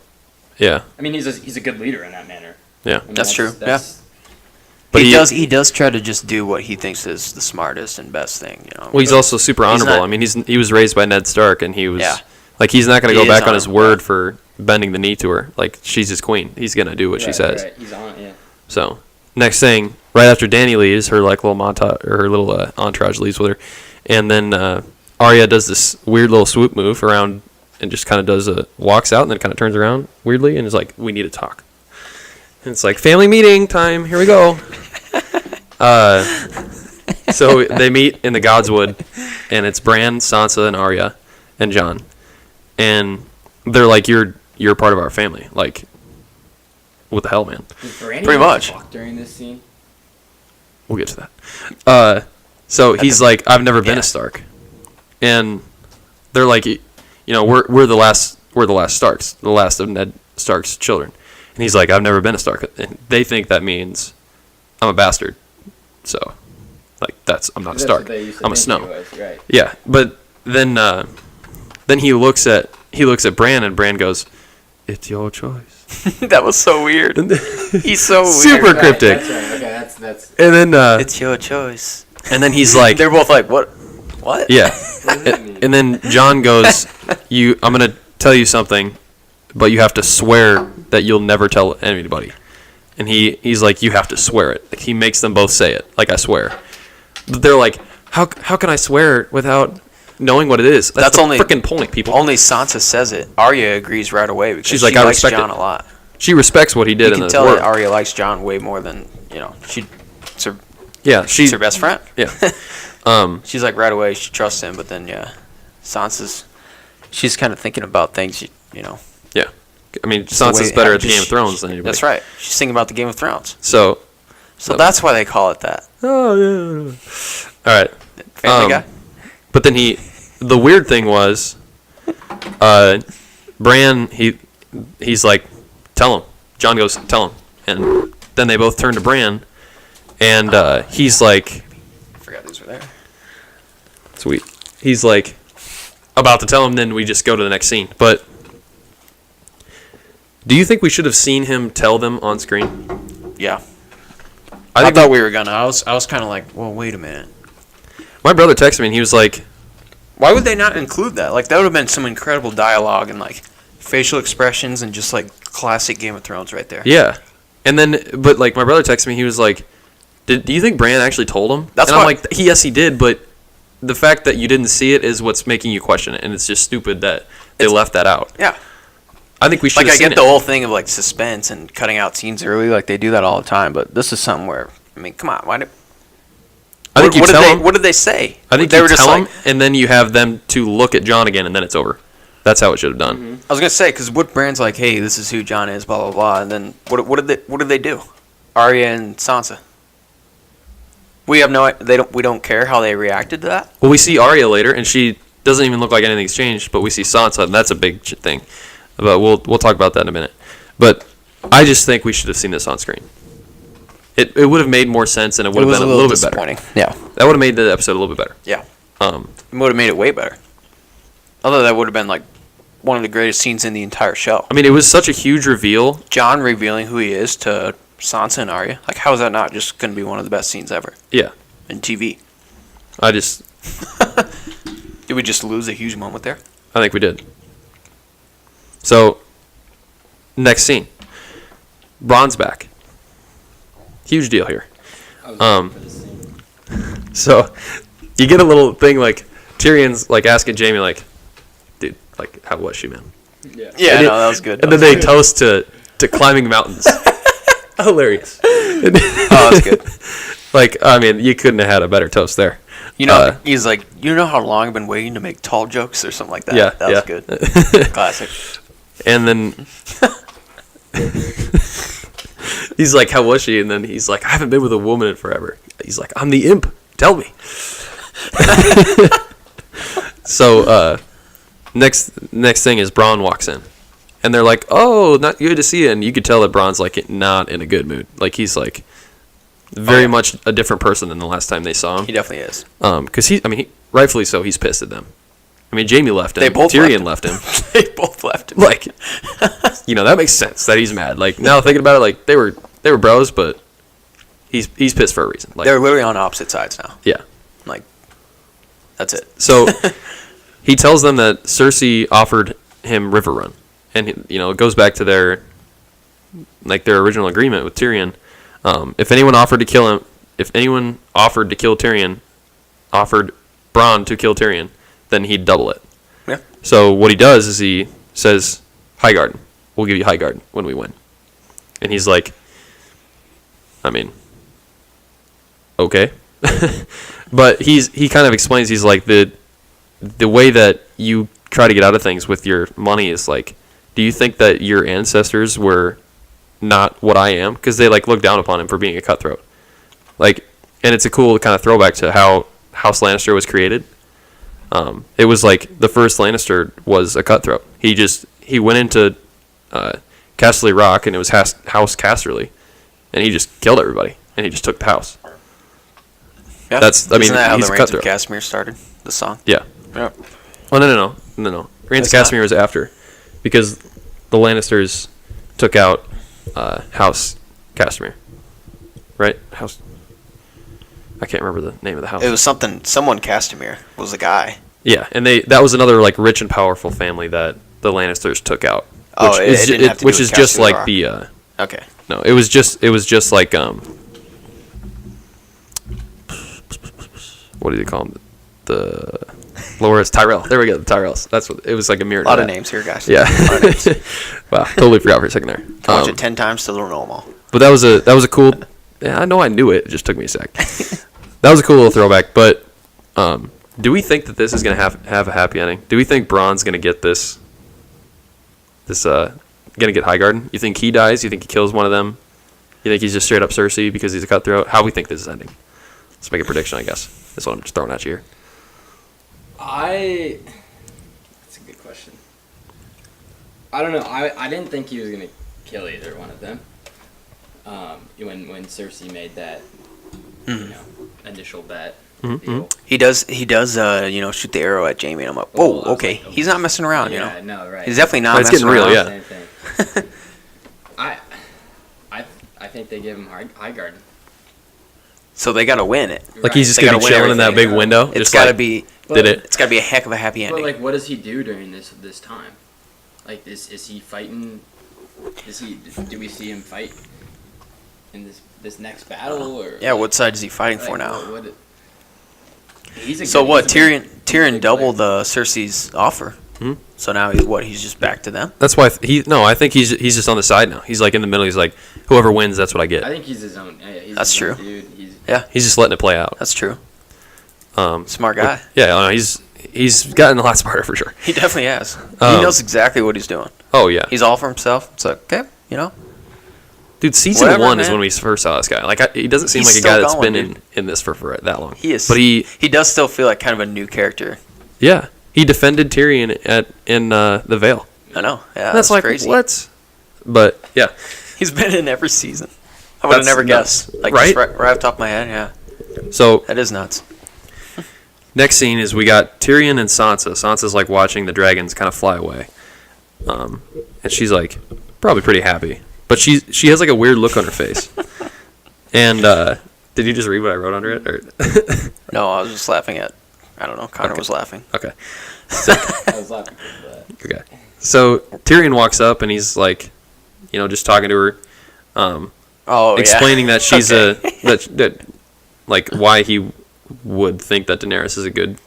Yeah. I mean, he's a good leader in that manner. Yeah. I mean, That's true, But He does try to just do what he thinks is the smartest and best thing, you know. Well, he's also super He's honorable. not- I mean, he was raised by Ned Stark, and he was Yeah. like, he's not going to He go is back on his honorable, word yeah. for bending the knee to her. Like, she's his queen. He's going to do what she says. Right. He's on it. Yeah. So, next thing, right after Dany leaves, her like little montage or her little entourage leaves with her, and then Arya does this weird little swoop move around and just kind of walks out and then kind of turns around weirdly and is like, "We need to talk." And it's like family meeting time. Here we go. So they meet in the Godswood, and it's Bran, Sansa, and Arya, and Jon, and they're like, "You're part of our family." Like, what the hell, man? Does Brandy Pretty want to much. talk during this scene. We'll get to that. So he's like, I've never been Yeah. a Stark. And they're like, we're the last Starks, the last of Ned Stark's children. And he's like, I've never been a Stark. And they think that means I'm a bastard. So, like, I'm not a Stark. I'm a Snow. Right. Yeah, but then he looks at Bran, and Bran goes, "It's your choice." That was so weird. He's so weird. Super cryptic. That's right. Okay, that's. And then It's your choice. and then he's like, They're both like, what? What? yeah. And then Jon goes, I'm gonna tell you something, but you have to swear that you'll never tell anybody. And he's like, you have to swear it. Like, he makes them both say it. Like, I swear. But they're like, how can I swear without knowing what it is? That's the only freaking point, people. Only Sansa says it. Arya agrees right away because She's like, she I likes respect Jon it. a lot. She respects what he did You in can the tell work. that Arya likes Jon way more than it's her, Yeah, she's her best friend. Yeah. She's like right away she trusts him, but then she's kind of thinking about things, Yeah. I mean, the way- Sansa's better at the just- Game of Thrones than anybody. That's right. She's thinking about the Game of Thrones. So That's why they call it that. Oh yeah. All right. Family Guy. But then the weird thing was, Bran, he's like, tell him. Jon goes, tell him. And then they both turn to Bran, and he's like, I forgot these were there. sweet. He's like, about to tell him, then we just go to the next scene. But do you think we should have seen him tell them on screen? Yeah. I I think thought we were gonna. I was kind of like, well, wait a minute. my brother texted me, and he was like, Why would they not include that? Like, that would have been some incredible dialogue and, like, facial expressions and just, like, classic Game of Thrones right there. yeah. And then, but, like, my brother texted me, he was like, do you think Bran actually told him? That's and I'm why- like, yes, he did, but the fact that you didn't see it is what's making you question it, and it's just stupid that they left that out. Yeah. I think we should Like, have I seen get it. the whole thing of, like, suspense and cutting out scenes early. Like, they do that all the time. But this is something where, I mean, come on. Why did... I think you tell him. What did they say? I think they you were just tell like, him, and then you have them to look at Jon again, and then it's over. That's how it should have done. I was gonna say, because what Bran's like, hey, this is who Jon is, blah blah blah, and then what did they do? Arya and Sansa. We have we don't care how they reacted to that. Well, we see Arya later, and she doesn't even look like anything's changed, but we see Sansa, and that's a big thing. But we'll talk about that in a minute. But I just think we should have seen this on screen. It would have made more sense, and it would have been a little bit better. Yeah, That would have made the episode a little bit better. yeah, Um, it would have made it way better. Although that would have been like one of the greatest scenes in the entire show. I mean, it was such a huge reveal. Jon revealing who he is to Sansa and Arya. Like, how is that not just going to be one of the best scenes ever Yeah, in TV? I just Did we just lose a huge moment there? I think we did. So, next scene. Bronn's back. Huge deal here. I was Um, waiting for this scene. So, you get a little thing like Tyrion's like asking Jaime like, dude, like how was she, man? Yeah. Yeah, And no, that was good. And then they toast to climbing mountains. Hilarious. Oh, that's good. Like, I mean, you couldn't have had a better toast there. You know, he's like, you know how long I've been waiting to make tall jokes or something like that. Yeah, that was yeah. good. Classic. And then he's like, how was she? And then he's like, I haven't been with a woman in forever. He's like, I'm the imp. Tell me. So, next thing is Bronn walks in. And they're like, oh, not good to see you. And you could tell that Bronn's like not in a good mood. Like, he's like very much a different person than the last time they saw him. He definitely is. Because he rightfully so, he's pissed at them. I mean, Jaime left him. They both Tyrion left him. They both left him. Like, that makes sense that he's mad. Like, now thinking about it, like they were bros, but he's pissed for a reason. Like, They're literally on opposite sides now. yeah. Like, that's it. So he tells them that Cersei offered him River Run, and it goes back to their original agreement with Tyrion. If anyone offered to kill Tyrion, offered Bronn to kill Tyrion, then he'd double it. Yeah. So what he does is he says, Highgarden. We'll give you Highgarden when we win. And he's like, I mean, okay. But he kind of explains, he's like, the way that you try to get out of things with your money is like, do you think that your ancestors were not what I am? Because they look down upon him for being a cutthroat. And it's a cool kind of throwback to how House Lannister was created. It was like the first Lannister was a cutthroat. He went into Casterly Rock, and it was House Casterly, and he just killed everybody, and he just took the house. Yeah. Isn't that how he's the a Reigns of cutthroat. Casimir started? The song. Yeah. Yeah. Oh no. Reigns of That's Casimir was after, because the Lannisters took out House Casimir, right? House. I can't remember the name of the house. It was someone Castamere was the guy. Yeah, and that was another like rich and powerful family that the Lannisters took out. Oh, it didn't have to do which with is just Casterly like Rock. the Okay. no, it was just like what do they call them? The Loras Tyrell. There we go, the Tyrells. That's what it was, like a mirror. A lot of names here, guys. Yeah. A lot of names. Wow, totally forgot for a second there. Watch it 10 times till they'll know them all. But that was a cool. Yeah, I know I knew it. It just took me a sec. That was a cool little throwback. But do we think that this is gonna have a happy ending? Do we think Bronn's gonna get this? Gonna get Highgarden? You think he dies? You think he kills one of them? You think he's just straight up Cersei because he's a cutthroat? How do we think this is ending? Let's make a prediction, I guess. That's what I'm just throwing at you here. That's a good question. I don't know. I didn't think he was gonna kill either one of them. When Cersei made that, initial bet. Deal. He does, shoot the arrow at Jaime, and I'm like, whoa, Well, I was okay. like, He's not messing around, Yeah, no, right. He's definitely not But it's messing getting real, around. yeah. Same thing. I think they give him Highgarden. So they got to win it. Like he's just They gonna gotta be win chilling in that big everything. window. It's just got to like, be. did it? It's got to be a heck of a happy But ending. what does he do during this time? Like, is he fighting? Do we see him fight in this next battle, or Yeah, what side is he fighting for like, now? He's a So good- what? he's a big- Tyrion big doubled player. Cersei's offer. Hmm? So now he's just back to them. That's why I think he's just on the side now. He's like in the middle. He's like, whoever wins, that's what I get. I think he's his own. Yeah, he's That's his own true. Dude. He's just letting it play out. That's true. Um, Smart guy. Yeah, I know, he's gotten a lot smarter for sure. He definitely has. He Um, knows exactly what he's doing. Oh yeah, He's all for himself. It's like, okay, dude. Season Whatever, 1 is man. when we first saw this guy. Like he doesn't seem He's like a guy still that's going, been dude. in this for that long. he is. But he does still feel like kind of a new character. he defended Tyrion in the Vale. I know. Yeah, That's like crazy. what? But yeah, He's been in every season. I would have That's never nuts. guessed. Like, Right? just right off the top of my head, yeah. so That is nuts. next scene is we got Tyrion and Sansa. Sansa's like watching the dragons kind of fly away, and she's like probably pretty happy, but she has like a weird look on her face. And did you just read what I wrote under it? Or No, I was just laughing at. I don't know. Connor Okay. was laughing. okay, I was laughing at that. okay. So Tyrion walks up and he's like, just talking to her, Oh, explaining that she's Okay. that like why he would think that Daenerys is a good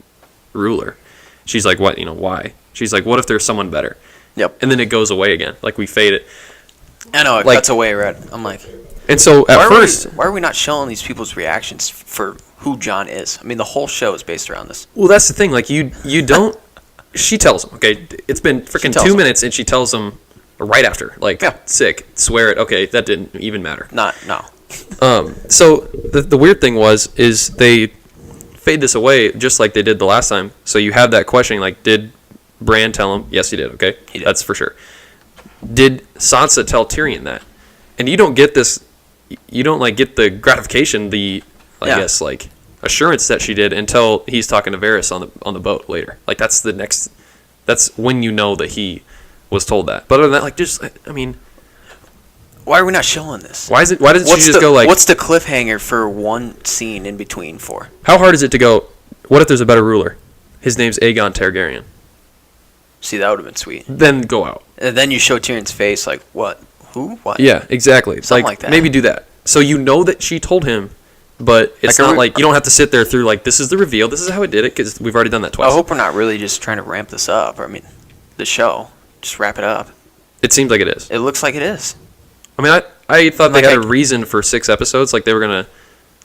ruler. She's like, what? Why? She's like, what if there's someone better? Yep. And then it goes away again. Like we fade it. I know. It Like- cuts away, right? I'm like, And so at first, why are we not showing these people's reactions for who Jon is? I mean, the whole show is based around this. well, that's the thing. Like you don't. She tells him. Okay, it's been freaking tells 2 him. minutes, and she tells him right after. Like, Yeah. sick. Swear it. Okay, that didn't even matter. No. So the weird thing is they fade this away just like they did the last time. So you have that questioning. Like, did Bran tell him? Yes, he did. Okay, He did. That's for sure. Did Sansa tell Tyrion that? And you don't get this. You don't like get the gratification, I Yeah. guess like assurance that she did until he's talking to Varys on the boat later. Like that's the next. That's when you know that he was told that. But other than that, like just I mean, Why are we not showing this? why doesn't she just go like? What's the cliffhanger for one scene in between for? How hard is it to go? What if there's a better ruler? His name's Aegon Targaryen. See, that would have been sweet. Then go out. And then you show Tyrion's face, like, what? Who? What? Yeah, exactly. It's Something like that. Maybe do that. So you know that she told him, but it's Like, not like you don't have to sit there through like this is the reveal. This is how it did it because we've already done that twice. I hope we're not really just trying to ramp this up. I mean, the show. Just wrap it up. It seems like it is. It looks like it is. I mean, I thought they Like, had a reason for 6 episodes. Like they were gonna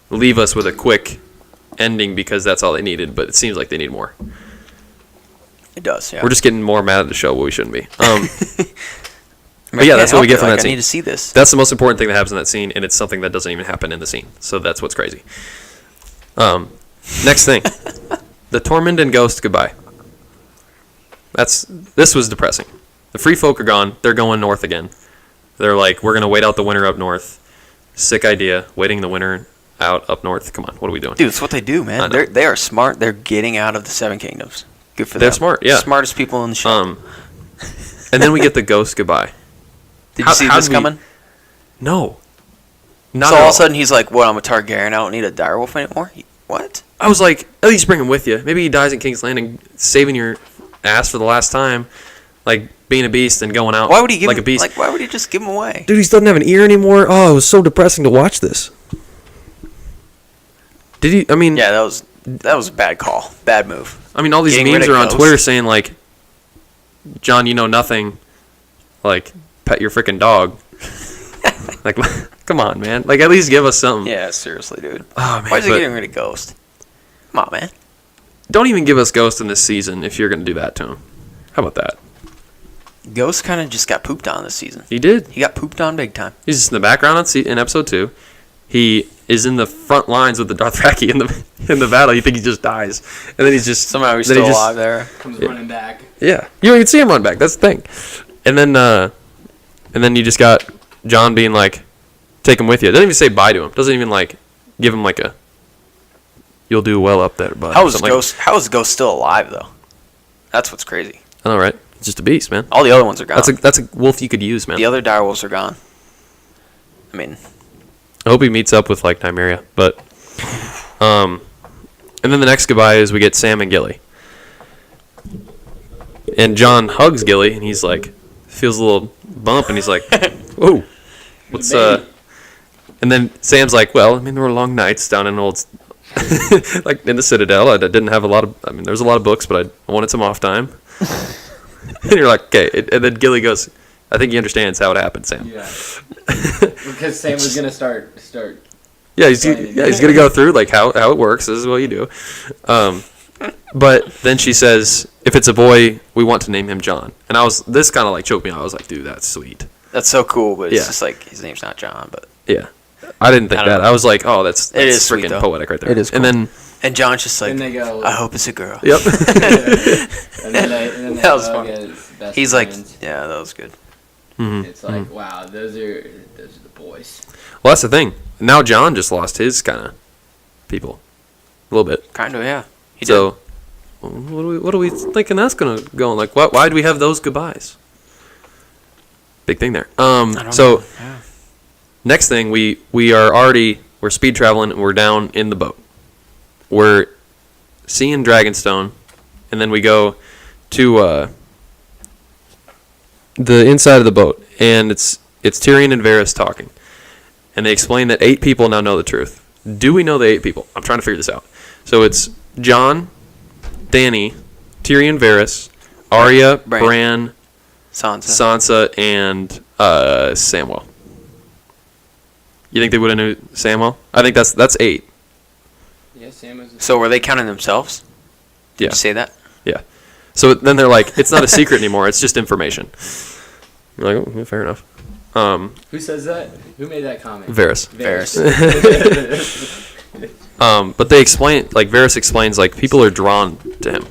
leave us with a quick ending because that's all they needed. But it seems like they need more. It does, yeah. We're just getting more mad at the show, but we shouldn't be. I but yeah, can't that's what we help get it. from Like, that I scene. need to see this. That's the most important thing that happens in that scene, and it's something that doesn't even happen in the scene. So that's what's crazy. Next thing. the Tormund Ghost goodbye. This was depressing. The free folk are gone. They're going north again. They're like, we're gonna wait out the winter up north. Sick idea, waiting the winter out up north. Come on, what are we doing? Dude, it's what they do, man. They are smart. They're getting out of the Seven Kingdoms. Good for them. They're smart, yeah. Smartest people in the show. And then we get the Ghost goodbye. Did you see this coming? No. So all of a sudden he's like, what, I'm a Targaryen, I don't need a direwolf anymore? What? I was like, at least bring him with you. Maybe he dies in King's Landing, saving your ass for the last time, like being a beast and going out why would he give like him, a beast. Like, why would he just give him away? Dude, he doesn't have an ear anymore. Oh, it was so depressing to watch this. Did he? I mean, yeah, that was a bad call, bad move. I mean, all these memes are on Twitter saying like, John, you know nothing. Like, pet your freaking dog. Like, come on, man. Like, at least give us something. Yeah, seriously, dude. Oh, man. Why is he getting rid of Ghost? Come on, man. Don't even give us Ghost in this season if you're going to do that to him. How about that? Ghost kind of just got pooped on this season. He did. He got pooped on big time. He's just in the background in episode 2. He is in the front lines with the Dothraki in the battle. You think he just dies, and then he's just somehow he's still alive there. Comes running back. Yeah, you don't even see him run back. That's the thing. And then you just got John being like, "Take him with you." Doesn't even say bye to him. Doesn't even like give him like a, "You'll do well up there, bud." How is Ghost still alive though? That's what's crazy. I know, right? It's just a beast, man. All the other ones are gone. That's a wolf you could use, man. The other direwolves are gone. I mean, I hope he meets up with like Nymeria, but and then the next goodbye is we get Sam and Gilly, and John hugs Gilly, and he's like, feels a little bump, and he's like, "Whoa, what's And then Sam's like, "Well, I mean, there were long nights down in old, like in the Citadel. I didn't have a lot of. I mean, there was a lot of books, but I wanted some off time." And you're like, "Okay," and then Gilly goes, "I think he understands how it happened, Sam." Yeah. Because Sam was gonna start. Yeah, he's gonna go through like how it works. This is what you do. But then she says, "If it's a boy, we want to name him John." And this kind of like choked me out. I was like, "Dude, that's sweet." That's so cool, but it's just like his name's not John, but yeah, I didn't think that. I was like, "Oh, that's it is freaking sweet, poetic right there." It is, cool. And John's just like, and they go, "I hope it's a girl." Yep. and then they That was fun. fun. He's like, "Yeah, that was good." Mm-hmm. It's like, wow, those are the boys. Well, that's the thing. Now John just lost his kind of people, a little bit. Kind of, yeah. So, what are we thinking that's gonna go on? Like, why do we have those goodbyes? Big thing there. So, yeah. Next thing we're speed traveling and we're down in the boat. We're seeing Dragonstone, and then we go to the inside of the boat, and it's Tyrion and Varys talking, and they explain that 8 people now know the truth. Do we know the 8 people? I'm trying to figure this out. So it's Jon, Dany, Tyrion, Varys, Arya, Bran, Sansa, and Samwell. You think they would have knew Samwell? I think that's 8. Yeah, Sam was. So were they counting themselves? Did Yeah. you say that? Yeah. So then they're like, it's not a secret anymore. It's just information. You're like, oh, fair enough. Who says that? Who made that comment? Varys. Varys. But they explain, like Varys explains, like people are drawn to him.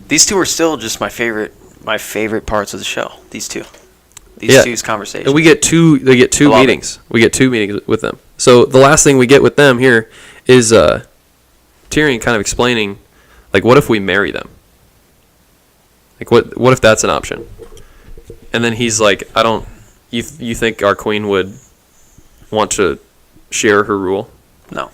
These two are still just my favorite parts of the show. These two's conversations. And they get 2 meetings. We get 2 meetings with them. So the last thing we get with them here is Tyrion kind of explaining, like, what if we marry them? Like, what if that's an option? And then he's like, you think our queen would want to share her rule? No.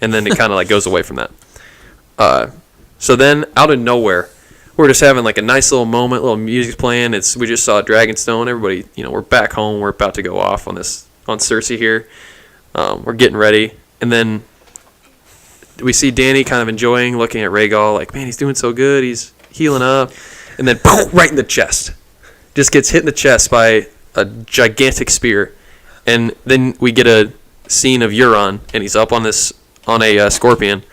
And then it kind of like goes away from that. So then out of nowhere, we're just having like a nice little moment, little music playing. We just saw Dragonstone. Everybody, we're back home. We're about to go off on Cersei here. We're getting ready, and then we see Dany kind of enjoying, looking at Rhaegal, like, man, he's doing so good. He's healing up, and then right in the chest, just gets hit in the chest by a gigantic spear, and then we get a scene of Euron, and he's up on a scorpion,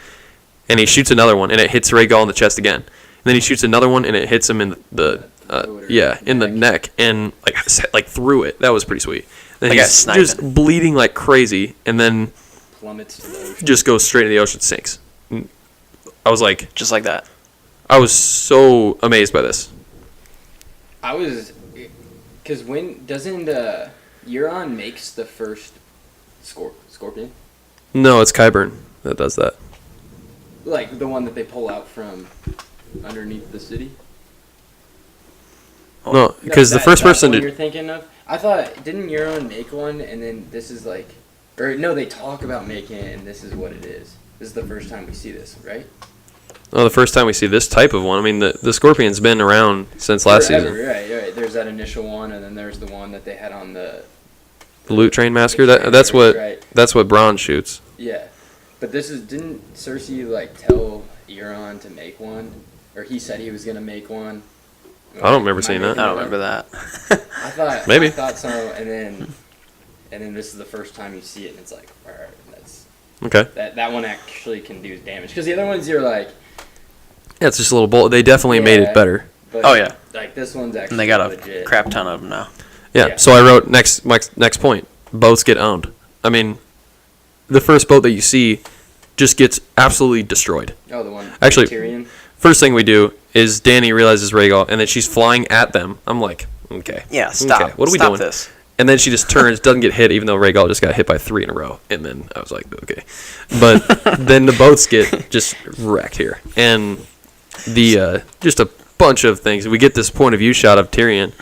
and he shoots another one, and it hits Rhaegal in the chest again. And then he shoots another one, and it hits him in the neck, and like through it. That was pretty sweet. Then he's just bleeding like crazy, and then plummets to the ocean. Just goes straight into the ocean, sinks. I was like, Just like that. I was so amazed by this. I was, because when doesn't Euron makes the first scorpion, No, it's Qyburn that does that. like the one that they pull out from underneath the city? No, because the first person you're to thinking of, I thought, didn't Euron make one, and then this is like, or no, they talk about making it, and this is what it is. This is the first time we see this, right? the first time we see this type of one. I mean, the Scorpion's been around since last Forever, season. Right. There's that initial one, and then there's the one that they had on the. The Loot Train Massacre. The train, That's what right. that's what Bronn shoots. Yeah, but didn't Cersei like tell Euron to make one, or he said he was gonna make one? I don't remember seeing that. I don't remember that. I thought Maybe. I thought so, and then this is the first time you see it, and it's like, all right, that's Okay. that one actually can do damage, because the other ones you're like, Yeah, it's just a little bolt. They definitely made Yeah. it better. but Oh, yeah. like this one's actually And they got a legit. crap ton of them now. Yeah. Yeah. So I wrote next point. Boats get owned. I mean, the first boat that you see just gets absolutely destroyed. Oh, the one Actually- Tyrion. First thing we do is Dany realizes Rhaegal, and then she's flying at them. I'm like, okay. Yeah, stop. Okay, what are we Stop doing? this. And then she just turns, doesn't get hit, even though Rhaegal just got hit by 3 in a row. And then I was like, okay. But then the boats get just wrecked here. And the just a bunch of things. We get this point of view shot of Tyrion,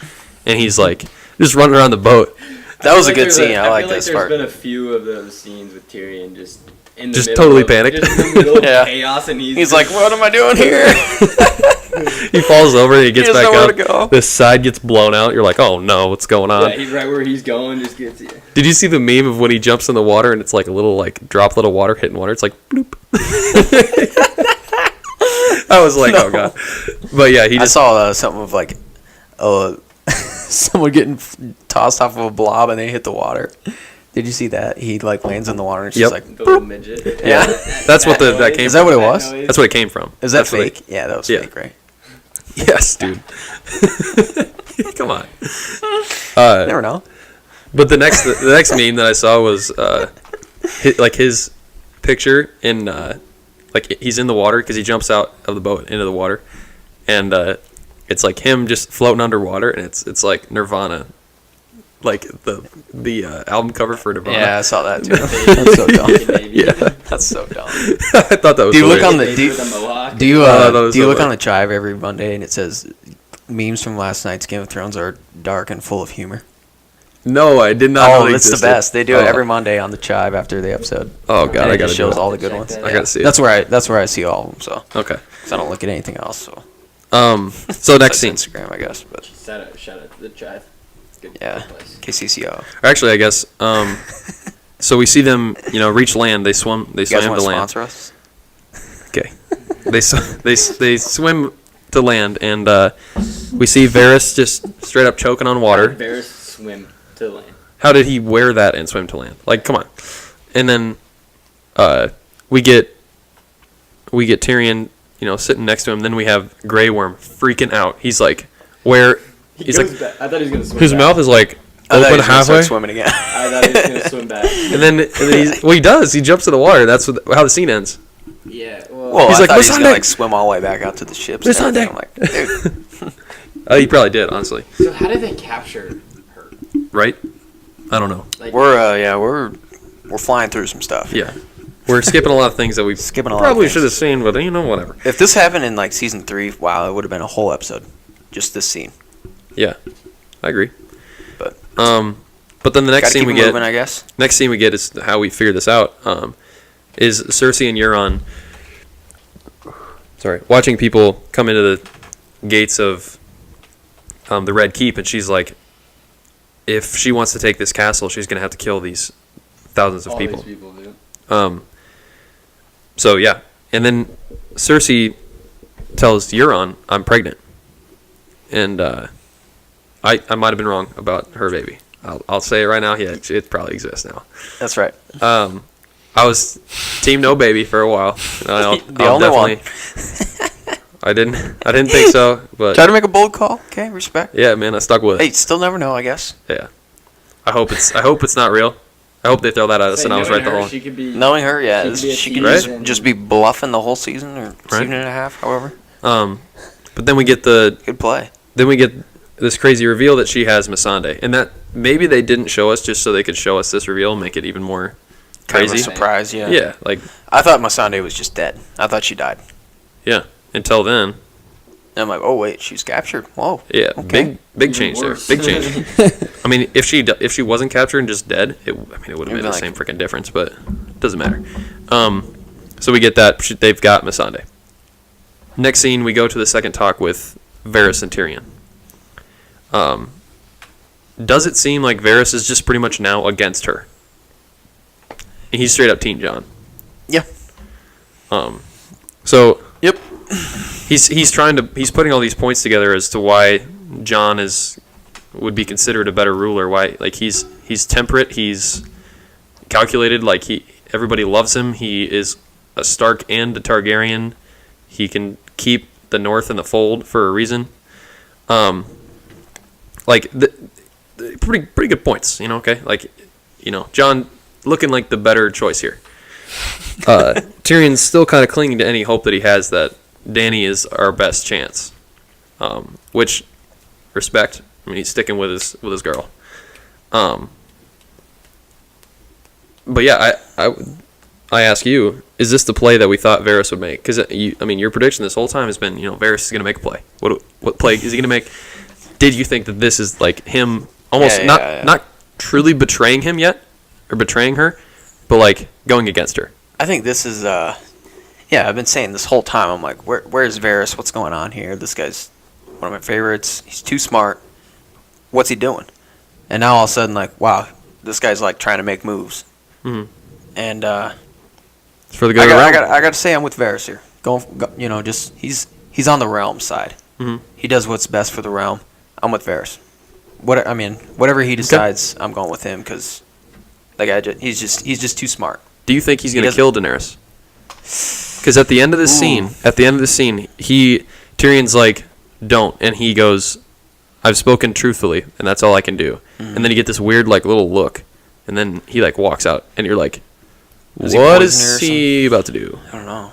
and he's like just running around the boat. That was a I feel good like scene. there's I like feel this there's part. been a few of those scenes with Tyrion just in the Just middle totally of, panicked. just in the middle of Yeah. chaos, and He's like, what am I doing here? He falls over, and he gets doesn't back know where up. to go. The side gets blown out. You're like, oh no, what's going on? yeah, he's right where he's going, just gets you. Did you see the meme of when he jumps in the water and it's like a little like droplet of water hitting water? It's like bloop. I was like, No. oh god. But yeah, he I just saw something of like, someone getting tossed off of a blob and they hit the water. Did you see that? He like lands in the water and it's Yep. just like, The little midget. Yeah. That's what that noise. came Is that what it That was? noise. that's what it came from. is that That's what fake? Yeah, that was Yeah. fake, right? Yes, dude. Come on. Never know. But the next meme that I saw was his picture in like he's in the water because he jumps out of the boat into the water, and it's like him just floating underwater, and it's like Nirvana, like the album cover for Nirvana. Yeah, I saw that too. That's so dumb. Baby. Yeah. That's so dumb. I thought that was. Do you look hilarious. on the- Baby do you- with a mohawk. Do you that was do you so look funny. on the Chive every Monday and it says memes from last night's Game of Thrones are dark and full of humor? No, I did not. know Oh, they it's the existed. best. They do it Oh. every Monday on the Chive after the episode. Oh god, And I it gotta just do shows it. all the good Check ones. that I gotta see it. That's where I see all of them. So Okay. 'cause I don't look at anything else. So So next scene. Besides Instagram, I guess. But Shout out to the Chive. Good yeah, place. KCCO. Actually, I guess. So we see them, reach land. They swim. They You guys swim want to to land. sponsor us? Okay. They swim to land, and we see Varys just straight up choking on How water. did Varys swim to land? How did he wear that and swim to land? Like, come on. And then we get Tyrion, sitting next to him. Then we have Grey Worm freaking out. He's like, where? He's like, I thought he was gonna swim. his back. mouth is like I thought he open was gonna halfway. start swimming again. I thought he was gonna swim back. And then he does. He jumps to the water. That's how the scene ends. Yeah. Well, Well, He's I like, thought he was gonna "Missandei." like swim all the way back out to the ships. Miss and Sunday. everything. I'm like, dude, He probably did, honestly. so how did they capture her? Right? I don't know. Like, we're flying through some stuff. Yeah. We're skipping a lot of things that we Skipping a lot of probably things. should have seen, but whatever. If this happened in like season 3, wow, it would have been a whole episode. Just this scene. Yeah, I agree. But But then the next gotta scene keep we it get, moving, I guess. next scene we get is how we figure this out. Is Cersei and Euron, watching people come into the gates of the Red Keep, and she's like, if she wants to take this castle, she's gonna have to kill these thousands of all people. these people do. So yeah, and then Cersei tells Euron, "I'm pregnant," and I might have been wrong about her baby. I'll say it right now. Yeah, it probably exists now. That's right. I was team no baby for a while. The only one. I didn't think so, but Try to make a bold call. Okay, respect. yeah, man, I stuck with it. Hey, still never know, I guess. Yeah, I hope it's not real. I hope they throw that at us, and I was right the whole. She could be. Knowing her, yeah, She could be a she tease could just, and- just be bluffing the whole season or season and a half, however. But then we get Good play. this crazy reveal that she has Missandei, and that maybe they didn't show us just so they could show us this reveal and make it even more Kind of a crazy. surprise, yeah. Yeah, like I thought Missandei was just dead. I thought she died. yeah. Until then, And I'm like, oh wait, she's captured. Whoa. yeah, Okay. big Even change worse. there. Big change. I mean, if she wasn't captured and just dead, it would have It'd been be the like- same freaking difference, but it doesn't matter. So we get that they've got Missandei. Next scene, we go to the second talk with Varys and Tyrion. Does it seem like Varys is just pretty much now against her? He's straight up Team Jon. Yeah. So Yep. he's putting all these points together as to why Jon would be considered a better ruler. Why, like, he's temperate, he's calculated, like everybody loves him. He is a Stark and a Targaryen. He can keep the North in the fold for a reason. Pretty good points, okay? Like, Jon looking like the better choice here. Tyrion's still kind of clinging to any hope that he has that Dany is our best chance. Which, respect. I mean, he's sticking with his girl. But yeah, I ask you, is this the play that we thought Varys would make? Because your prediction this whole time has been, Varys is going to make a play. What play is he going to make? Did you think that this is like him almost not truly betraying him yet, or betraying her, but like going against her? I think this is I've been saying this whole time, I'm like, where's Varys? What's going on here? This guy's one of my favorites. He's too smart. What's he doing? And now all of a sudden, like, wow, this guy's like trying to make moves. Mm-hmm. And It's for the good of the realm. I got to say I'm with Varys here. Just he's on the realm side. Mm-hmm. He does what's best for the realm. I'm with Varys. Whatever he decides, I'm going with him because the guy he's just too smart. Do you think he's going to doesn't- kill Daenerys? Because at the end of this scene, Tyrion's like, don't, and he goes, I've spoken truthfully, and that's all I can do. Mm-hmm. And then you get this weird like little look, and then he like walks out, and you're like, Does he what poison her or is he about to do? I don't know.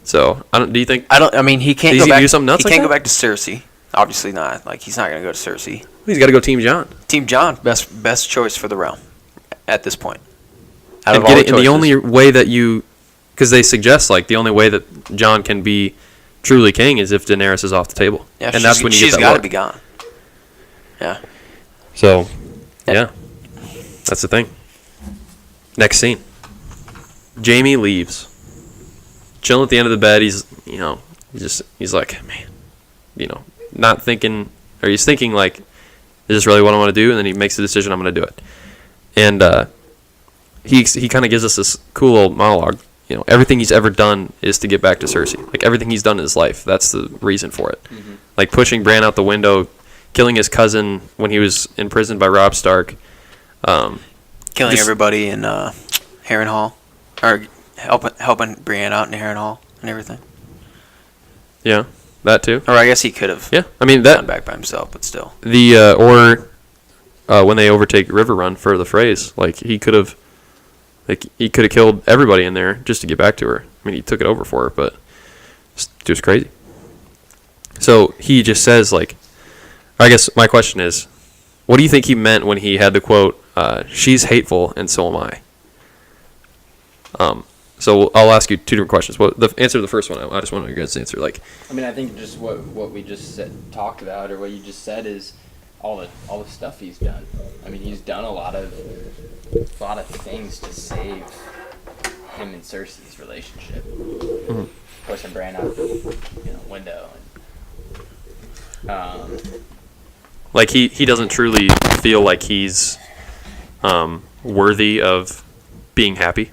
So do you think He can't Is go he back. gonna do something nuts He like can't go that? back to Cersei. Obviously not. Like he's not gonna go to Cersei. he's got to go Team Jon? Team Jon, best choice for the realm at this point. And the only way that because they suggest like the only way that Jon can be truly king is if Daenerys is off the table, and that's when you she's get that got to look. be gone. Yeah. So, yeah, that's the thing. Next scene. Jaime leaves. Chilling at the end of the bed. He's like, man, not thinking, or he's thinking like, is this really what I want to do? And then he makes the decision, I'm going to do it. And he kind of gives us this cool old monologue. Everything he's ever done is to get back to Cersei. Like everything he's done in his life, that's the reason for it. Mm-hmm. Like pushing Bran out the window, killing his cousin when he was imprisoned by Robb Stark. Killing everybody in Harrenhal, or helping Brienne out in Harrenhal and everything. Yeah, that too. Or I guess he could have Yeah, I mean gone that back by himself, but still. When they overtake River Run for the phrase, like he could have killed everybody in there just to get back to her. I mean, he took it over for her, but it's just crazy. So he just says like, I guess my question is, what do you think he meant when he had the quote, "She's hateful and so am I"? So I'll ask you two different questions. Well, the answer to the first one, I just want to know your guys' answer. Like, I mean, I think just what we just talked about, or what you just said, is all the stuff he's done. I mean, he's done a lot of things to save him and Cersei's relationship. Mm-hmm. Pushing Bran out the window. like he doesn't truly feel like he's worthy of being happy.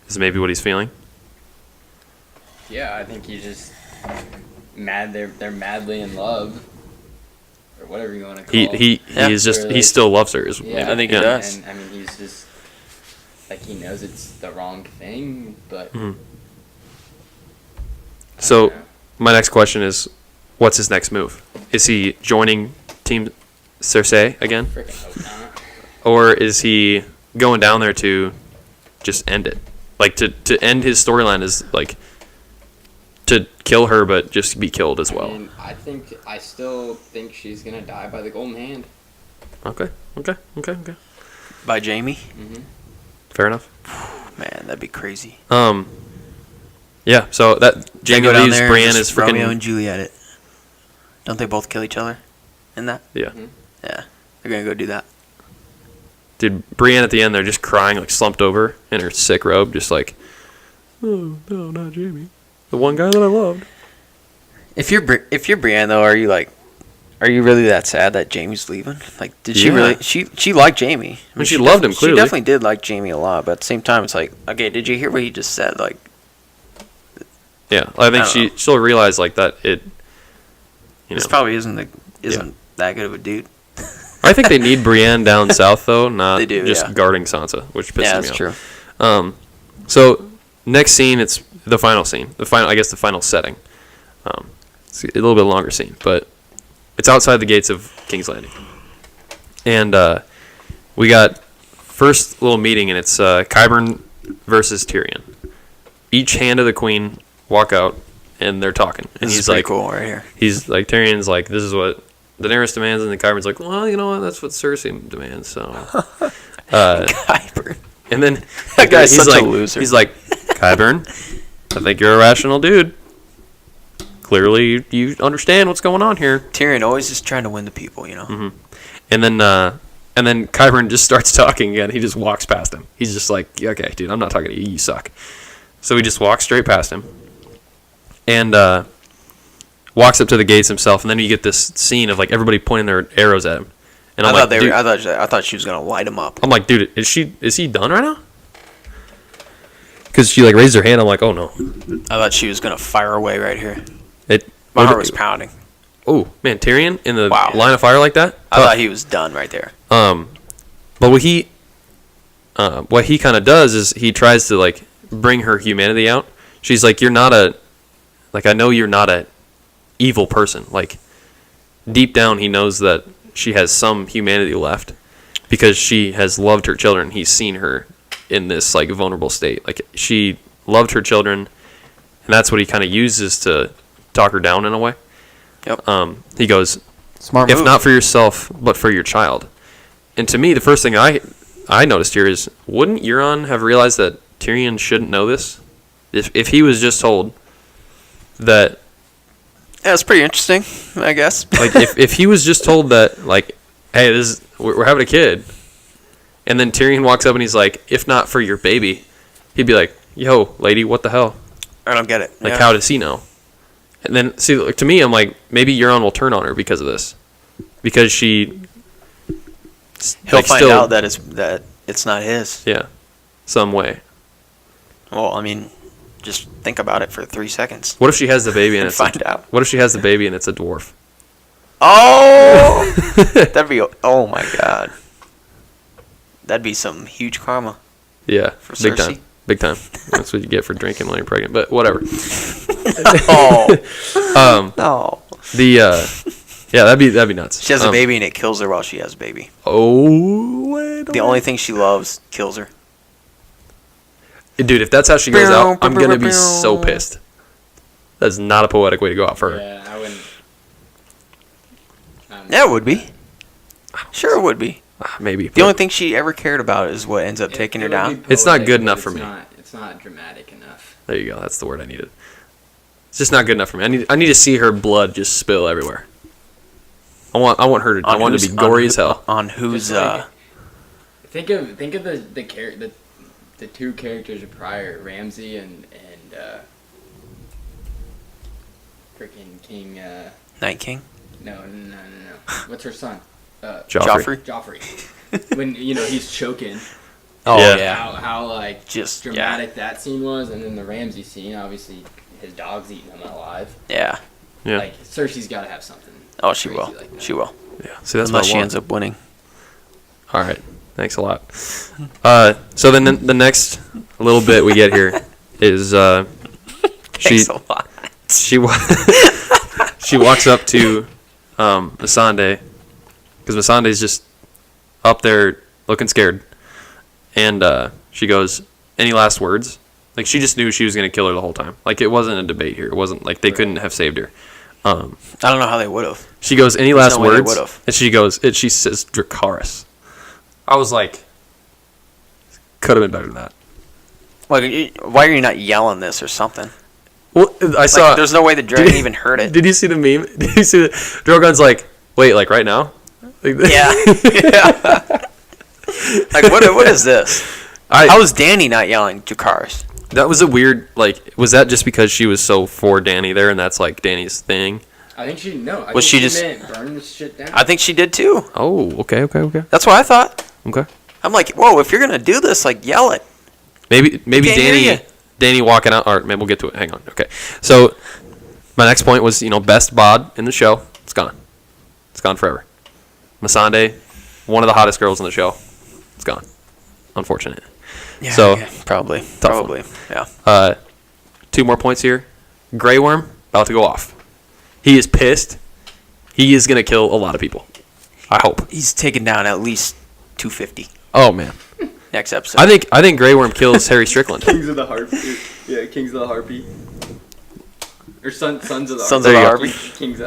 Is maybe what he's feeling. Yeah, I think he's just mad. They're madly in love, or whatever you want to call it. He still loves her. Yeah, I think he does. And I mean, he's just like, he knows it's the wrong thing, but. Mm-hmm. So my next question is, what's his next move? Is he joining Team Cersei again? Freaking hope not. or is he going down there to just end it? Like to end his storyline is like to kill her, but just be killed as well. I mean, I still think she's gonna die by the golden hand. Okay. By Jamie? Fair enough. Man, that'd be crazy. Yeah. So that They Jamie go down leaves. there, Brienne just is Romeo freaking. and Juliet it. Don't they both kill each other in that? Yeah. Yeah, they're gonna go do that. Dude, Brienne at the end, they're just crying, like slumped over in her sick robe, just like, oh no, not Jamie, the one guy that I loved. If you're Brienne though, are you really that sad that Jamie's leaving? Like, did she Yeah. really? She liked Jamie. I mean, she loved him, clearly. She definitely did like Jamie a lot, but at the same time, it's like, okay, did you hear what he just said? Like, Yeah, I think I don't know. she'll realize like that it. You know, this probably isn't that good of a dude. I think they need Brienne down south though, not They do, just yeah. guarding Sansa, which pisses Yeah, me that's off. true. So next scene, it's the final scene. The final setting. It's a little bit longer scene, but it's outside the gates of King's Landing, and we got first little meeting, and it's Qyburn versus Tyrion. Each hand of the queen walk out, and they're talking, and This he's is pretty like, cool right here. he's like, Tyrion's like, this is what Daenerys demands, and then Qyburn's like, well, you know what, that's what Cersei demands. So, Qyburn. and then That guy's he's such a like, loser. He's like, Qyburn, I think you're a rational dude. Clearly, you understand what's going on here. Tyrion always just trying to win the people, you know. Mm-hmm. And then Qyburn just starts talking again. He just walks past him. He's just like, okay, dude, I'm not talking to you. You suck. So he just walks straight past him, and walks up to the gates himself. And then you get this scene of like everybody pointing their arrows at him. And I I'm thought like, dude, I thought she was gonna light him up. I'm like, dude, is he done right now? Because she like raised her hand. I'm like, oh no. I thought she was gonna fire away right here. My My heart was pounding. Oh man, Tyrion in the Wow. line of fire like that. I thought he was done right there. But what he kind of does is he tries to like bring her humanity out. She's like, you're not I know you're not a evil person. Like deep down, he knows that she has some humanity left because she has loved her children. He's seen her in this like vulnerable state. Like she loved her children, and that's what he kind of uses to talk her down in a way. Yep. He goes, Smart if move. not for yourself, but for your child. And to me, the first thing I noticed here is, wouldn't Euron have realized that Tyrion shouldn't know this? If he was just told that, Yeah, it's pretty interesting, I guess. like, if he was just told that, like, hey, we're having a kid, and then Tyrion walks up and he's like, if not for your baby, he'd be like, yo, lady, what the hell? I don't get it. Like, Yeah. how does he know? And then, see, like, to me, I'm like, maybe Euron will turn on her because of this. Because she... He'll like, find still- out that it's not his. Yeah, some way. Well, I mean, just think about it for 3 seconds. What if she has the baby and And it's find out. What if she has the baby and it's a dwarf? Oh, that'd be. Oh my god, that'd be some huge karma. Yeah, For big Cersei? time. Big time. That's what you get for drinking when you're pregnant. But whatever. Oh, no. Yeah, that'd be nuts. She has a baby and it kills her while she has a baby. Oh, wait. The only thing she loves kills her. Dude, if that's how she goes out, I'm gonna be so pissed. That's not a poetic way to go out for her. Yeah, I wouldn't. Yeah, it would be. Sure, it would be. Maybe. The only thing she ever cared about is what ends up taking her down. It's not good enough for me. It's not dramatic enough. There you go. That's the word I needed. It's just not good enough for me. I need to see her blood just spill everywhere. I want her to. I want it to be gory as hell. On who's Just like- Think of the two characters prior, Ramsay and freaking King. Night King? No. What's her son? Joffrey. Joffrey. When he's choking. Oh Yeah. yeah. How like Just dramatic that scene was, and then the Ramsay scene. Obviously, his dog's eating him alive. Yeah. Yeah. Like Cersei's got to have something. Oh, she crazy will. like that. She will. Yeah. See, that's Unless what she I want. ends up winning. All right. Thanks a lot. So then the next little bit we get here is Thanks a lot. she walks up to Missandei, because Missandei's just up there looking scared. And she goes, "Any last words?" Like, she just knew she was going to kill her the whole time. Like, it wasn't a debate here. It wasn't like they couldn't have saved her. I don't know how they would have. She goes, "Any There's last no way they words?" would've. And she goes, she says, "Dracarys." I was like, could have been better than that. Like, why are you not yelling this or something? Well, I saw. Like, there's no way the dragon even heard it. Did you see the meme? Did you see the Drogon's like, "Wait, like right now?" Like, Yeah. Yeah. Like, what is this? How is Dany not yelling Dracarys? That was a weird, like, was that just because she was so for Dany there, and that's like Dany's thing? I think she no. I Was think she just- meant burn this shit down? I think she did too. Oh, okay. That's what I thought. Okay. I'm like, whoa, if you're going to do this, like, yell it. Maybe Can't hear Dany walking out, or maybe we'll get to it. Hang on. Okay. So, my next point was, best bod in the show. It's gone. It's gone forever. Missandei, one of the hottest girls in the show. It's gone. Unfortunate. Yeah, So, yeah, probably. one. Probably. Yeah. 2 more points here. Grey Worm, about to go off. He is pissed. He is going to kill a lot of people. I hope. He's taken down at least 250 Oh, man. next episode. I think Grey Worm kills Harry Strickland. Kings of the Harpy. Yeah, Kings of the Harpy. Or Sons of the Sons Harpy. of the There you Harpy. Kings.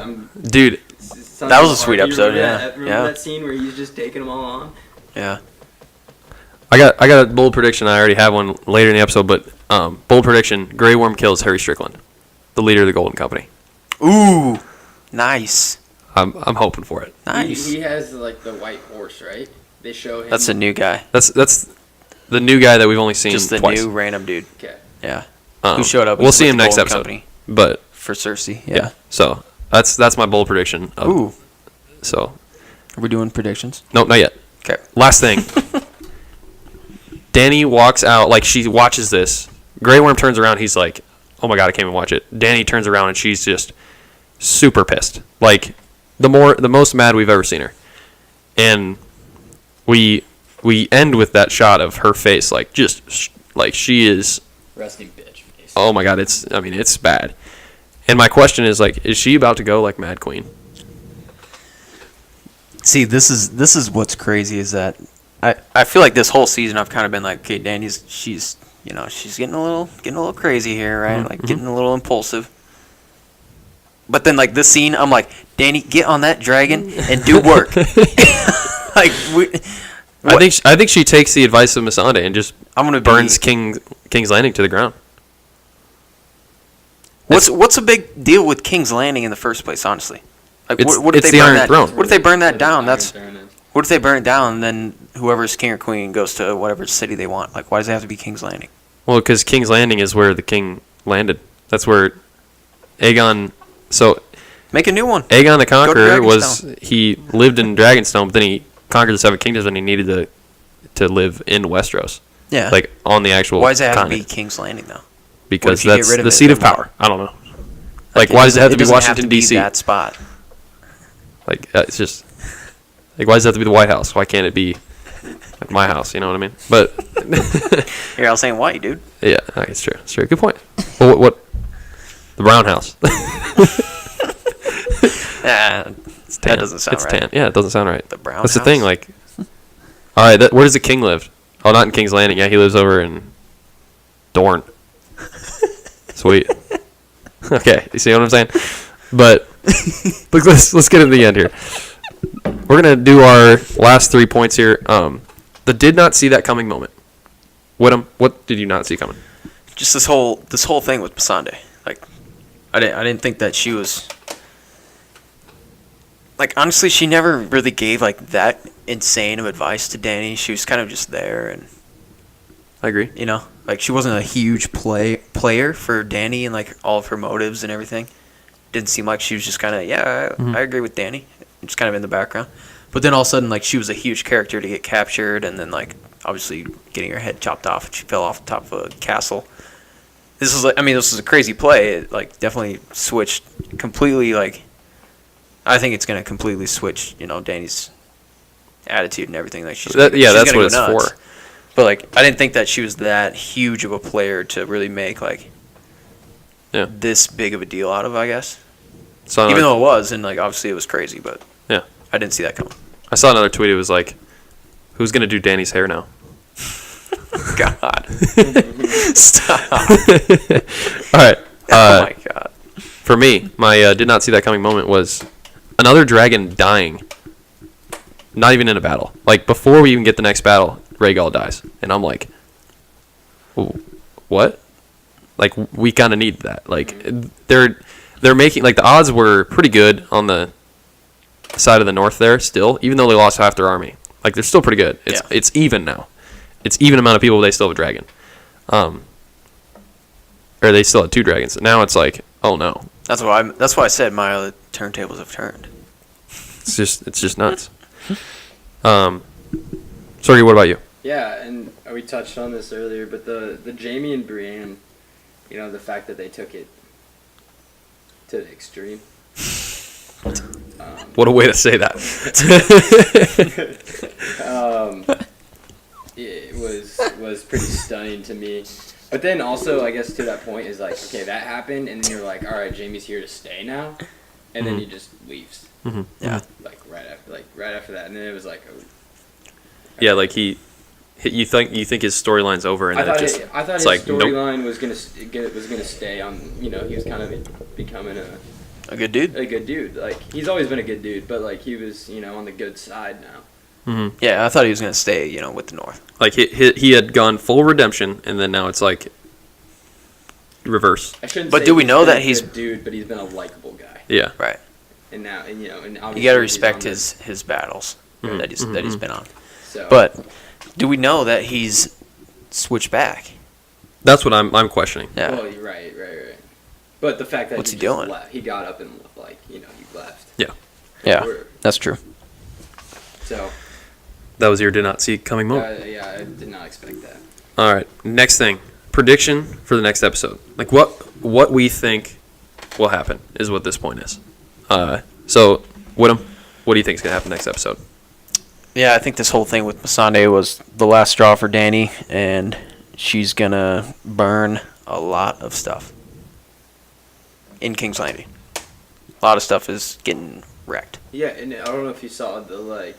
Dude, Sons That of was a the sweet Harpy. episode, Remember yeah. that? Remember Yeah. that scene where he's just taking them all on? Yeah. I got a bold prediction. I already have one later in the episode, but bold prediction: Grey Worm kills Harry Strickland, the leader of the Golden Company. Ooh. Nice. I'm hoping for it. Nice. He has like the white horse, right? They show him. That's a new guy. That's the new guy that we've only seen Just the twice. new random dude. Okay. Yeah. Who showed up We'll with see the him next Golden episode. Company. But For Cersei. yeah. Yeah. So that's my bold prediction. Ooh. So Are we doing predictions? nope, not yet. Okay. Last thing. Dany walks out, like, she watches this. Grey Worm turns around. He's like, "Oh my god, I can't even watch it." Dany turns around and she's just super pissed. Like, the most mad we've ever seen her. And we end with that shot of her face, like, just like she is. Rusty bitch face. Oh my god, it's bad. And my question is, like, is she about to go like Mad Queen? See, this is what's crazy is that I feel like this whole season I've kind of been like, okay, she's getting a little crazy here, right? Like getting a little impulsive. But then like this scene, I'm like, Dany, get on that dragon and do work. Like I think she takes the advice of Missandei and just I'm gonna burns King's Landing to the ground. What's a big deal with King's Landing in the first place? Honestly, like It's- what if it's they the burn Iron that? Throne. What if they burn that down? Iron That's Throne is. what if they burn it down and then whoever's king or queen goes to whatever city they want? Like, why does it have to be King's Landing? Well, because King's Landing is where the king landed. That's where Aegon. So Make a new one. Aegon the Conqueror Dragonstone. he lived in Dragonstone, but then he conquered the Seven Kingdoms and he needed to live in Westeros, Yeah. like on the actual. why does it have to be continent. King's Landing though? Because if you get that's rid of the it, seat of then what? power. I don't know. Like, why does it have to be doesn't Washington D.C.? That spot. Like, it's just like, why does it have to be the White House? Why can't it be like my house? You know what I mean? But Here, I was saying white, dude. yeah, it's true. It's true. Good point. Well, what? The Brown House. Yeah, It's tan. that doesn't sound it's right. tan. Yeah, it doesn't sound right. The Brown That's House. the thing. Like, all right, where does the king live? Oh, not in King's Landing. Yeah, he lives over in Dorne. Sweet. Okay, you see what I'm saying? But let's get into the end here. We're gonna do our last 3 points here. The did not see that coming moment. Whittam, what did you not see coming? Just this whole thing with Missandei. Like, I didn't think that she was. Like, honestly, she never really gave like that insane of advice to Dany. She was kind of just there, and I agree. you know, like she wasn't a huge player for Dany and like all of her motives and everything. Didn't seem like she was just kind of I agree with Dany, just kind of in the background. But then all of a sudden, like she was a huge character to get captured, and then like obviously getting her head chopped off, and she fell off the top of a castle. This was a crazy play. It like definitely switched completely. Like, I think it's gonna completely switch, Dany's attitude and everything. Like she's That's gonna what go it's nuts. for. But like, I didn't think that she was that huge of a player to really make like this big of a deal out of. I guess, So even though it was, and like obviously it was crazy, but yeah. I didn't see that coming. I saw another tweet. It was like, Who's gonna do Danny's hair now? God. Stop. All right. Oh my God. For me, my did not see that coming moment was another dragon dying. Not even in a battle. Like, before we even get the next battle, Rhaegal dies. And I'm like, what? Like, we kind of need that. Like, they're making, like, the odds were pretty good on the side of the north there still, even though they lost half their army. Like, they're still pretty good. It's even now. It's even amount of people, they still have a dragon. Or they still had 2 dragons. Now it's like, oh no. That's why I said my other turntables have turned. It's just nuts. Sorry, what about you? Yeah, and we touched on this earlier, but the Jaime and Brienne, you know, the fact that they took it to the extreme. What a way to say that. It was pretty stunning to me. But then also, I guess to that point is like, okay, that happened, and then you're like, all right, Jaime's here to stay now, and then he just leaves. Mm-hmm. Yeah. Like right after that, and then it was like, oh. Yeah, like you think his storyline's over, and I then thought it just I thought it's his like, nope. storyline was gonna stay on. You know, he was kind of becoming A good dude. a good dude. Like, he's always been a good dude, but like he was, you know, on the good side now. Mm-hmm. Yeah, I thought he was gonna stay, you know, with the North. Like he had gone full redemption, and then now it's like reverse. I shouldn't. But say do we he's know been that a he's- good dude? But he's been a likable guy. Yeah. Right. And now, and you know, and You obviously gotta he's respect on the- his battles that he's been on. So, But do we know that he's switched back? That's what I'm questioning. Yeah. well, you're right. But the fact that What's he just doing? left, he got up and like, you know, he left. Yeah. Or- That's true. So, That was your did not see coming moment. yeah, I did not expect that. All right. Next thing, prediction for the next episode. Like what we think will happen is what this point is. So Whittam, what do you think is gonna happen next episode? Yeah, I think this whole thing with Missandei was the last straw for Dany, and she's gonna burn a lot of stuff in King's Landing. A lot of stuff is getting wrecked. Yeah, and I don't know if you saw the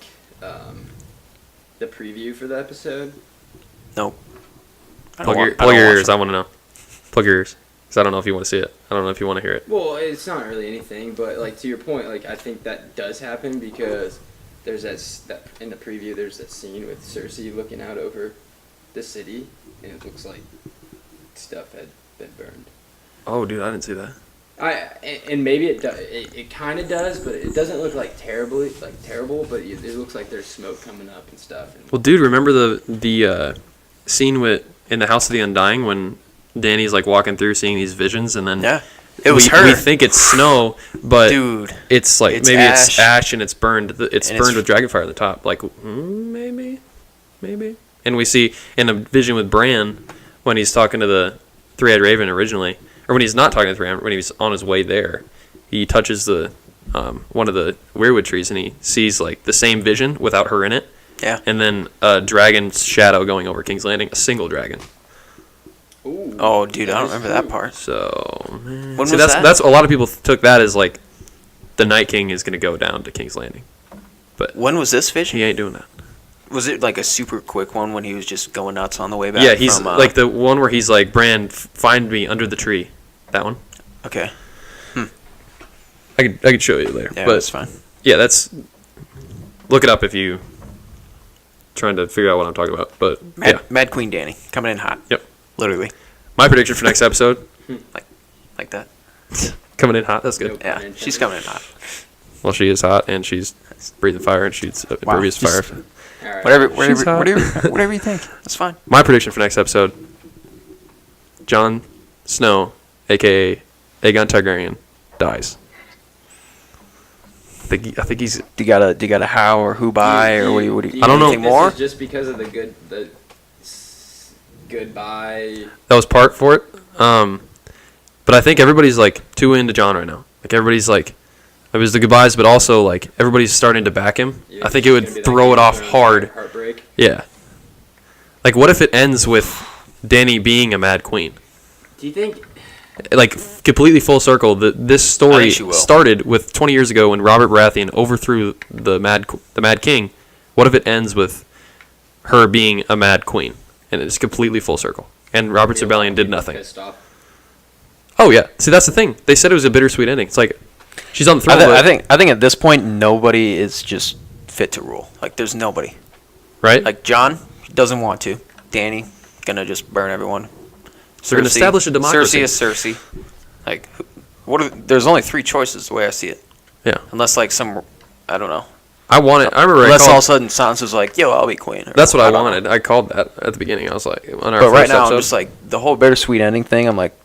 the preview for the episode. Nope. Plug your ears. I want to know. Plug your ears, because I don't know if you want to see it. I don't know if you want to hear it. Well, it's not really anything, but like to your point, like I think that does happen because there's that in the preview. There's that scene with Cersei looking out over the city, and it looks like stuff had been burned. Oh, dude, I didn't see that. And maybe it kind of does, but it doesn't look like terrible, but it looks like there's smoke coming up and stuff. And Well, dude, remember the scene in the House of the Undying when Dany's like walking through, seeing these visions, and then Yeah. It was we her. We think it's snow, but Dude. it's like It's maybe ash. it's ash and it's burned. It's And burned it's- with dragonfire at the top. Like maybe. And we see in a vision with Bran when he's talking to the Three-Eyed Raven originally, or when he's not talking to the Three-Eyed, when he's on his way there, he touches the one of the weirwood trees and he sees like the same vision without her in it. Yeah. And then a dragon's shadow going over King's Landing, a single dragon. ooh, Oh, dude, I don't is remember that true. part. So man. When See, was that? that's a lot of people took that as like the Night King is going to go down to King's Landing. But When was this vision? he ain't doing that. Was it like a super quick one when he was just going nuts on the way back? Yeah, he's from, like the one where he's like, Bran, find me under the tree. That one. Okay. I could show you later. Yeah, but that's fine. yeah, that's look it up if you trying to figure out what I'm talking about. But yeah, Mad Queen Dany coming in hot. Yep. Literally. my prediction for next episode Like that. coming in hot. That's good. Nope. Yeah, she's coming in hot. Well, she is hot and she's breathing fire and she's impervious to Just- fire. All right. Whatever, hot. whatever you think. That's fine. My prediction for next episode: Jon Snow, aka Aegon Targaryen, dies. I think he's. Do you got a how or who by or what do you I don't know. anything more? This is just because of the goodbye. That was part for it. But I think everybody's like too into Jon right now. Like everybody's like, it was the goodbyes, but also like everybody's starting to back him. Yeah, I think it's it would gonna be throw like it off a hard. Heartbreak. Yeah. Like what if it ends with Dany being a Mad Queen? Do you think? Like completely full circle. This story think she will. started with 20 years ago when Robert Baratheon overthrew the Mad King. What if it ends with her being a mad queen, and it's completely full circle. And Robert's Rebellion did nothing. Pissed off. Oh yeah, see that's the thing. They said it was a bittersweet ending. It's like she's on the throne. I think at this point nobody is just fit to rule. Like there's nobody. right? Like John doesn't want to. Danny gonna just burn everyone. They're gonna establish a democracy. Cersei is Cersei. Like there's only 3 choices the way I see it. Yeah. Unless like some I don't know. I wanted. I remember. Unless all of a sudden Sansa's like, "Yo, I'll be queen." That's what I don't wanted. know. I called that at the beginning. I was like, on our But right first now, episode. I'm just like the whole bittersweet ending thing. I'm like,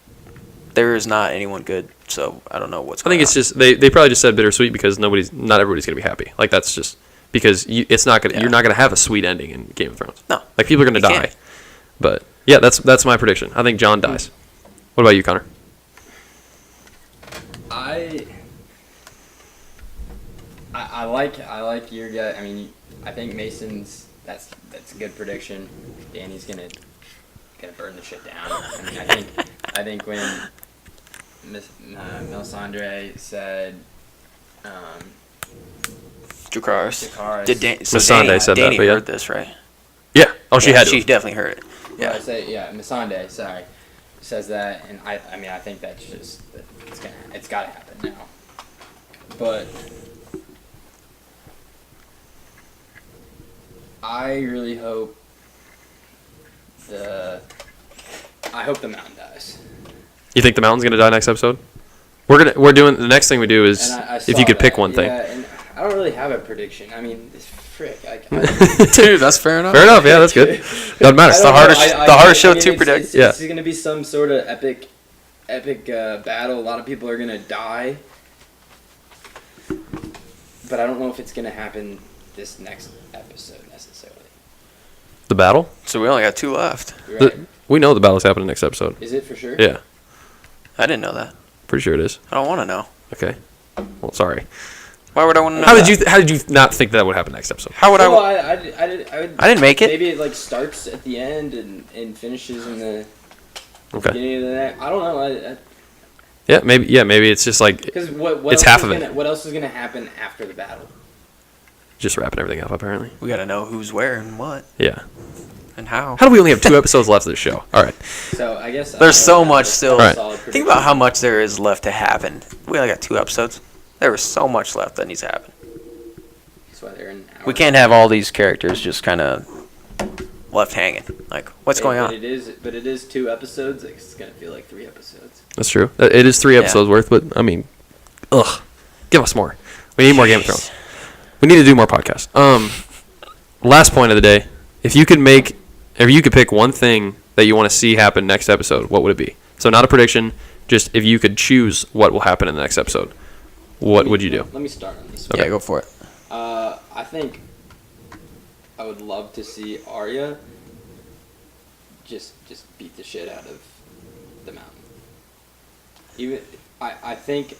there is not anyone good, so I don't know what's. I think it's just they probably just said bittersweet because not everybody's gonna be happy. Like that's just because it's not gonna. Yeah. You're not gonna have a sweet ending in Game of Thrones. No. Like people are gonna You die. can't. But yeah, that's my prediction. I think John dies. What about you, Connor? I like your guy. I mean, I think Mason's that's a good prediction. Danny's gonna burn the shit down. I mean, I think when Melisandre said Dracarys. Dracarys. Missandei said that, Danny but yeah. heard this, right? Yeah. Oh, she had to. She definitely heard it. Yeah, Yeah. Missandei, sorry, says that, and I mean, I think that's just it's gotta happen now. But I really hope the mountain dies. You think the mountain's gonna die next episode? We're doing the next thing we do is And I if you saw could pick that, one thing. Yeah, and I don't really have a prediction. I mean, frick. Dude, that's fair enough. Fair enough. Yeah, that's good. Doesn't matter. It's the hardest show to predict. Yeah. It's going to be some sort of epic battle. A lot of people are going to die. But I don't know if it's going to happen this next episode necessarily. The battle? So we only got 2 left. Right? We know the battle's happening next episode. Is it for sure? Yeah, I didn't know that. pretty sure it is. I don't want to know. Okay. Well, sorry. Why would I want to know? How did you not think that would happen next episode? How would Well, I? I didn't make it. Maybe it like starts at the end and finishes in the Okay. beginning of the next. I don't know. Yeah, maybe. Yeah, maybe it's just like Because what It's else half is of it. gonna, what else is gonna happen after the battle? just wrapping everything up. Apparently. We got to know who's where and what Yeah. and how. How do we only have 2 episodes left of the show? All right. So I guess There's so much still. Alright. Think about how much there is left to happen. We only got 2 episodes. There is so much left that needs to happen. That's why they're an hour. We can't have all these characters just kind of left hanging. Like, what's going But on? it is 2 episodes. Like, it's gonna feel like 3 episodes. That's true. It is 3 Yeah. episodes worth, but I mean, give us more. We need more Game of Thrones. We need to do more podcasts. Last point of the day: if you could pick one thing that you want to see happen next episode, what would it be? So not a prediction, just if you could choose what will happen in the next episode, what would you do? Let me start on this. Okay. Yeah, go for it. I think I would love to see Arya just beat the shit out of the mountain. Even I think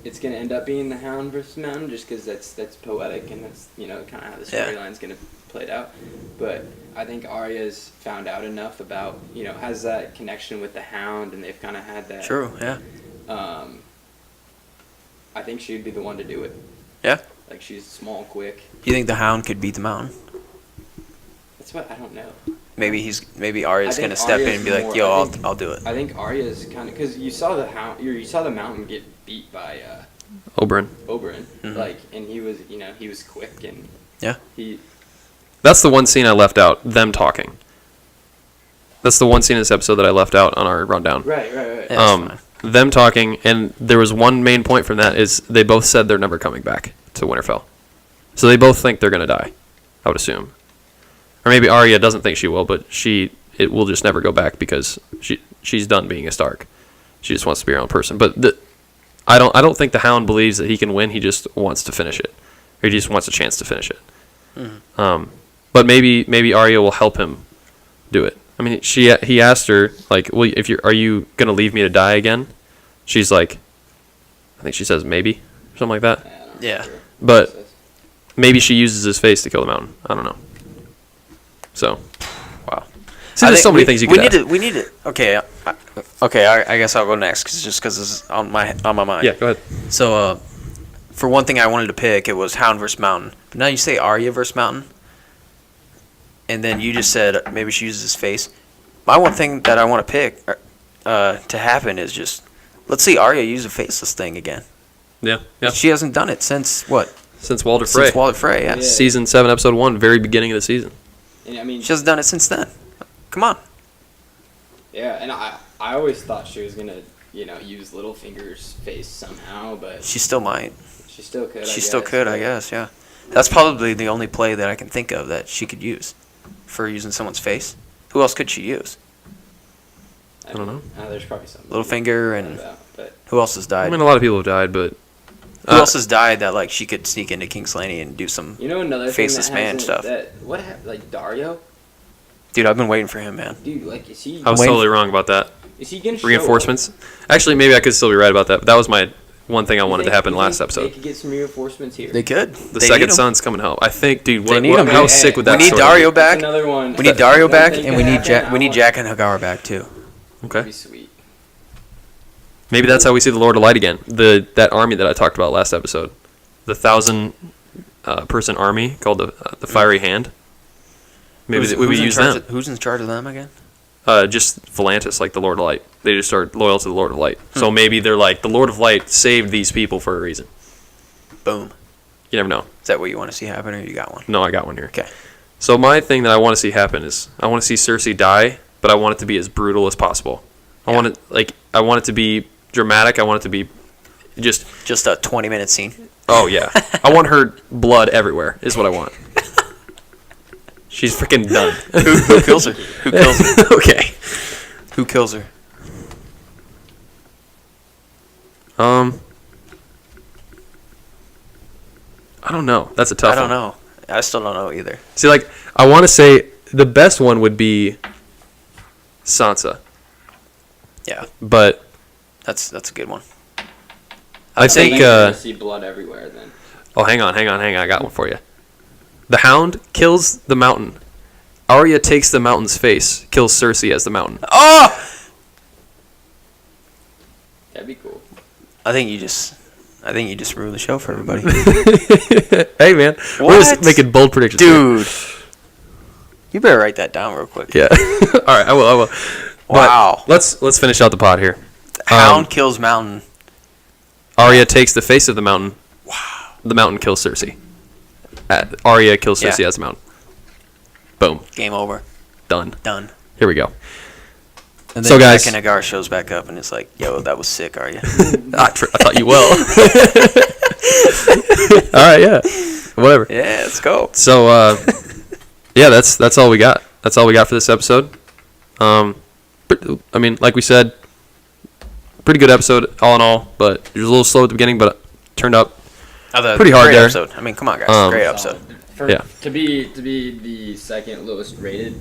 it's gonna end up being the Hound versus Mountain, just because that's poetic and that's kind of how the Yeah. storyline's gonna play out. But I think Arya's found out enough about has that connection with the Hound, and they've kind of had that. True. Yeah. I think she'd be the one to do it. Yeah. Like she's small, quick. You think the Hound could beat the Mountain? That's what I don't know. Maybe Arya's I think gonna step in Arya's and be like, more- "Yo, I think- I'll do it." I think Arya's kind of because you saw the Hound, you saw the Mountain get beat by Oberyn. Oberyn, Mhm. and he was quick and Yeah. That's the one scene I left out. Them talking. That's the one scene in this episode that I left out on our rundown. right. Yeah, that's fine. Them talking, and there was one main point from that is they both said they're never coming back to Winterfell. So they both think they're gonna die, I would assume. Or maybe Arya doesn't think she will, but it will just never go back because she's done being a Stark. She just wants to be her own person. But I don't think the Hound believes that he can win. He just wants to finish it, or he just wants a chance to finish it. But maybe Arya will help him do it. I mean, he asked her like, "Well, are you gonna leave me to die again?" She's like, I think she says maybe, something like that. I don't Yeah. remember. But maybe she uses his face to kill the Mountain. I don't know. So, Wow. see, I there's think so many things you could add. We need to. Okay. I guess I'll go next just because this is on my mind. Yeah, go ahead. So, for one thing, I wanted to pick it was Hound versus Mountain. But now you say Arya versus Mountain, and then you just said maybe she uses his face. My one thing that I want to pick to happen is just let's see Arya use a faceless thing again. Yeah. She hasn't done it since what? Since Walder Frey. Since Walder Frey, yeah. Yeah. Season 7, Episode 1, very beginning of the season. And I mean, She hasn't done it since then. Come on. yeah, and I always thought she was gonna, use Littlefinger's face somehow, but She still might. she still could. She still could, I guess, yeah. That's probably the only play that I can think of that she could use for using someone's face. Who else could she use? I don't know. There's probably some. Littlefinger and But who else has I died? mean, a lot of people have died, but Who else has died that like she could sneak into King's Landing and do some? another Faceless thing that man hasn't- stuff. That, what happened? Like Dario, Dude, I've been waiting for him, man. dude. Like, is he? I was waiting totally wrong about that. Is he gonna show Reinforcements. Actually, maybe I could still be right about that, but that was my one thing I up? wanted to happen last They episode. could get some reinforcements here. They could. The second son's coming home. I think, dude, They need him, how man. sick would We that need story Dario be? back. That's another one. We need Dario One back, thing and could we need happen, I We need want- Jack and Hagar back too. That'd Okay. be sweet. Maybe that's how we see the Lord of Light again. That army that I talked about last episode. The 1,000 person army called the Fiery Hand. Maybe we would use them. Who's in charge of them again? Just Volantis, like the Lord of Light. They just are loyal to the Lord of Light. So maybe they're like, the Lord of Light saved these people for a reason. Boom. You never know. Is that what you want to see happen, or you got one? No, I got one here. Okay. So my thing that I want to see happen is I want to see Cersei die, but I want it to be as brutal as possible. I want it to be dramatic. I want it to be just a 20-minute scene. oh yeah. I want her blood everywhere is what I want. She's freaking done. Who kills her? Who kills her? Okay. Who kills her? I don't know. That's a tough I don't one. know. I still don't know either. See, like, I want to say the best one would be Sansa, Yeah, but that's a good one. I So think. you're gonna see blood everywhere then. Oh, hang on. I got one for you. The Hound kills the Mountain. Arya takes the Mountain's face, kills Cersei as the Mountain. Oh! That'd be cool. I think you just ruined the show for everybody. Hey, man. We're just What? making bold predictions. here. Dude. You better write that down real quick. Yeah. All right, I will. Wow. But let's finish out the pod here. Hound kills Mountain. Arya takes the face of the Mountain. Wow. The Mountain kills Cersei. Arya kills Cersei Yeah. as the Mountain. Boom. Game over. Done. Done. Here we go. And then So, guys- Jack and Hagar shows back up and it's like, yo, that was sick, are you? I thought you will. All right, yeah. Whatever. Yeah, let's go. So, yeah, that's all we got. That's all we got for this episode. I mean, like we said, pretty good episode all in all, but it was a little slow at the beginning, but it turned out pretty hard great there. Episode. I mean, come on, guys. Great episode. Yeah. To be the second lowest rated.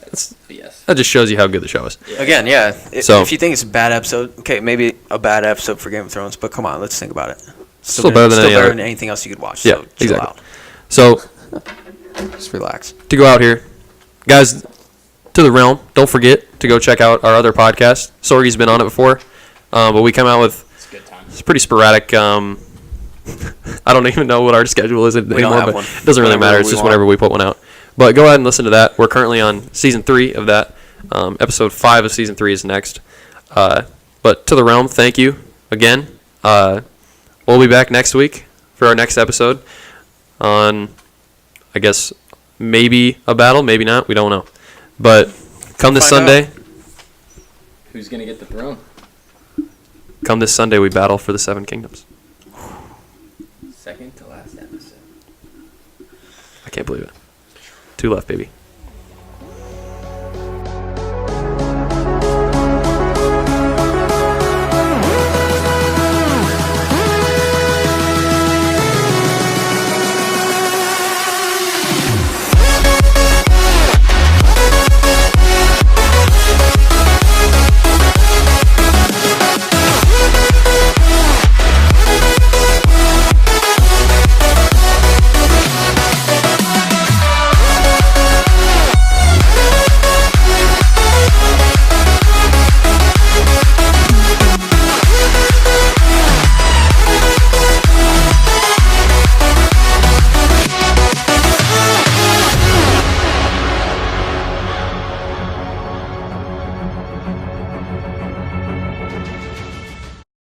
That's BS. that just shows you how good the show is. Again, yeah. So- If you think it's a bad episode, okay, maybe a bad episode for Game of Thrones, but come on, let's think about it. Still better than any other. anything else you could watch. Yeah, so chill exactly. out. So, Just relax. to go out here, guys, to the realm, don't forget to go check out our other podcast. Sorgy's been on it before, but we come out with It's a good time. it's pretty sporadic. I don't even know what our schedule is anymore, don't have but one. it doesn't really Whenever matter. It's we just want. whenever we put one out. But go ahead and listen to that. We're currently on season 3 of that. Episode 5 of season 3 is next. But to the realm, thank you again. We'll be back next week for our next episode on, I guess, maybe a battle, maybe not. We don't know. But come this Find Sunday, Who's gonna get the throne? we battle for the 7 kingdoms. Second to last episode. I can't believe it. 2 left, baby.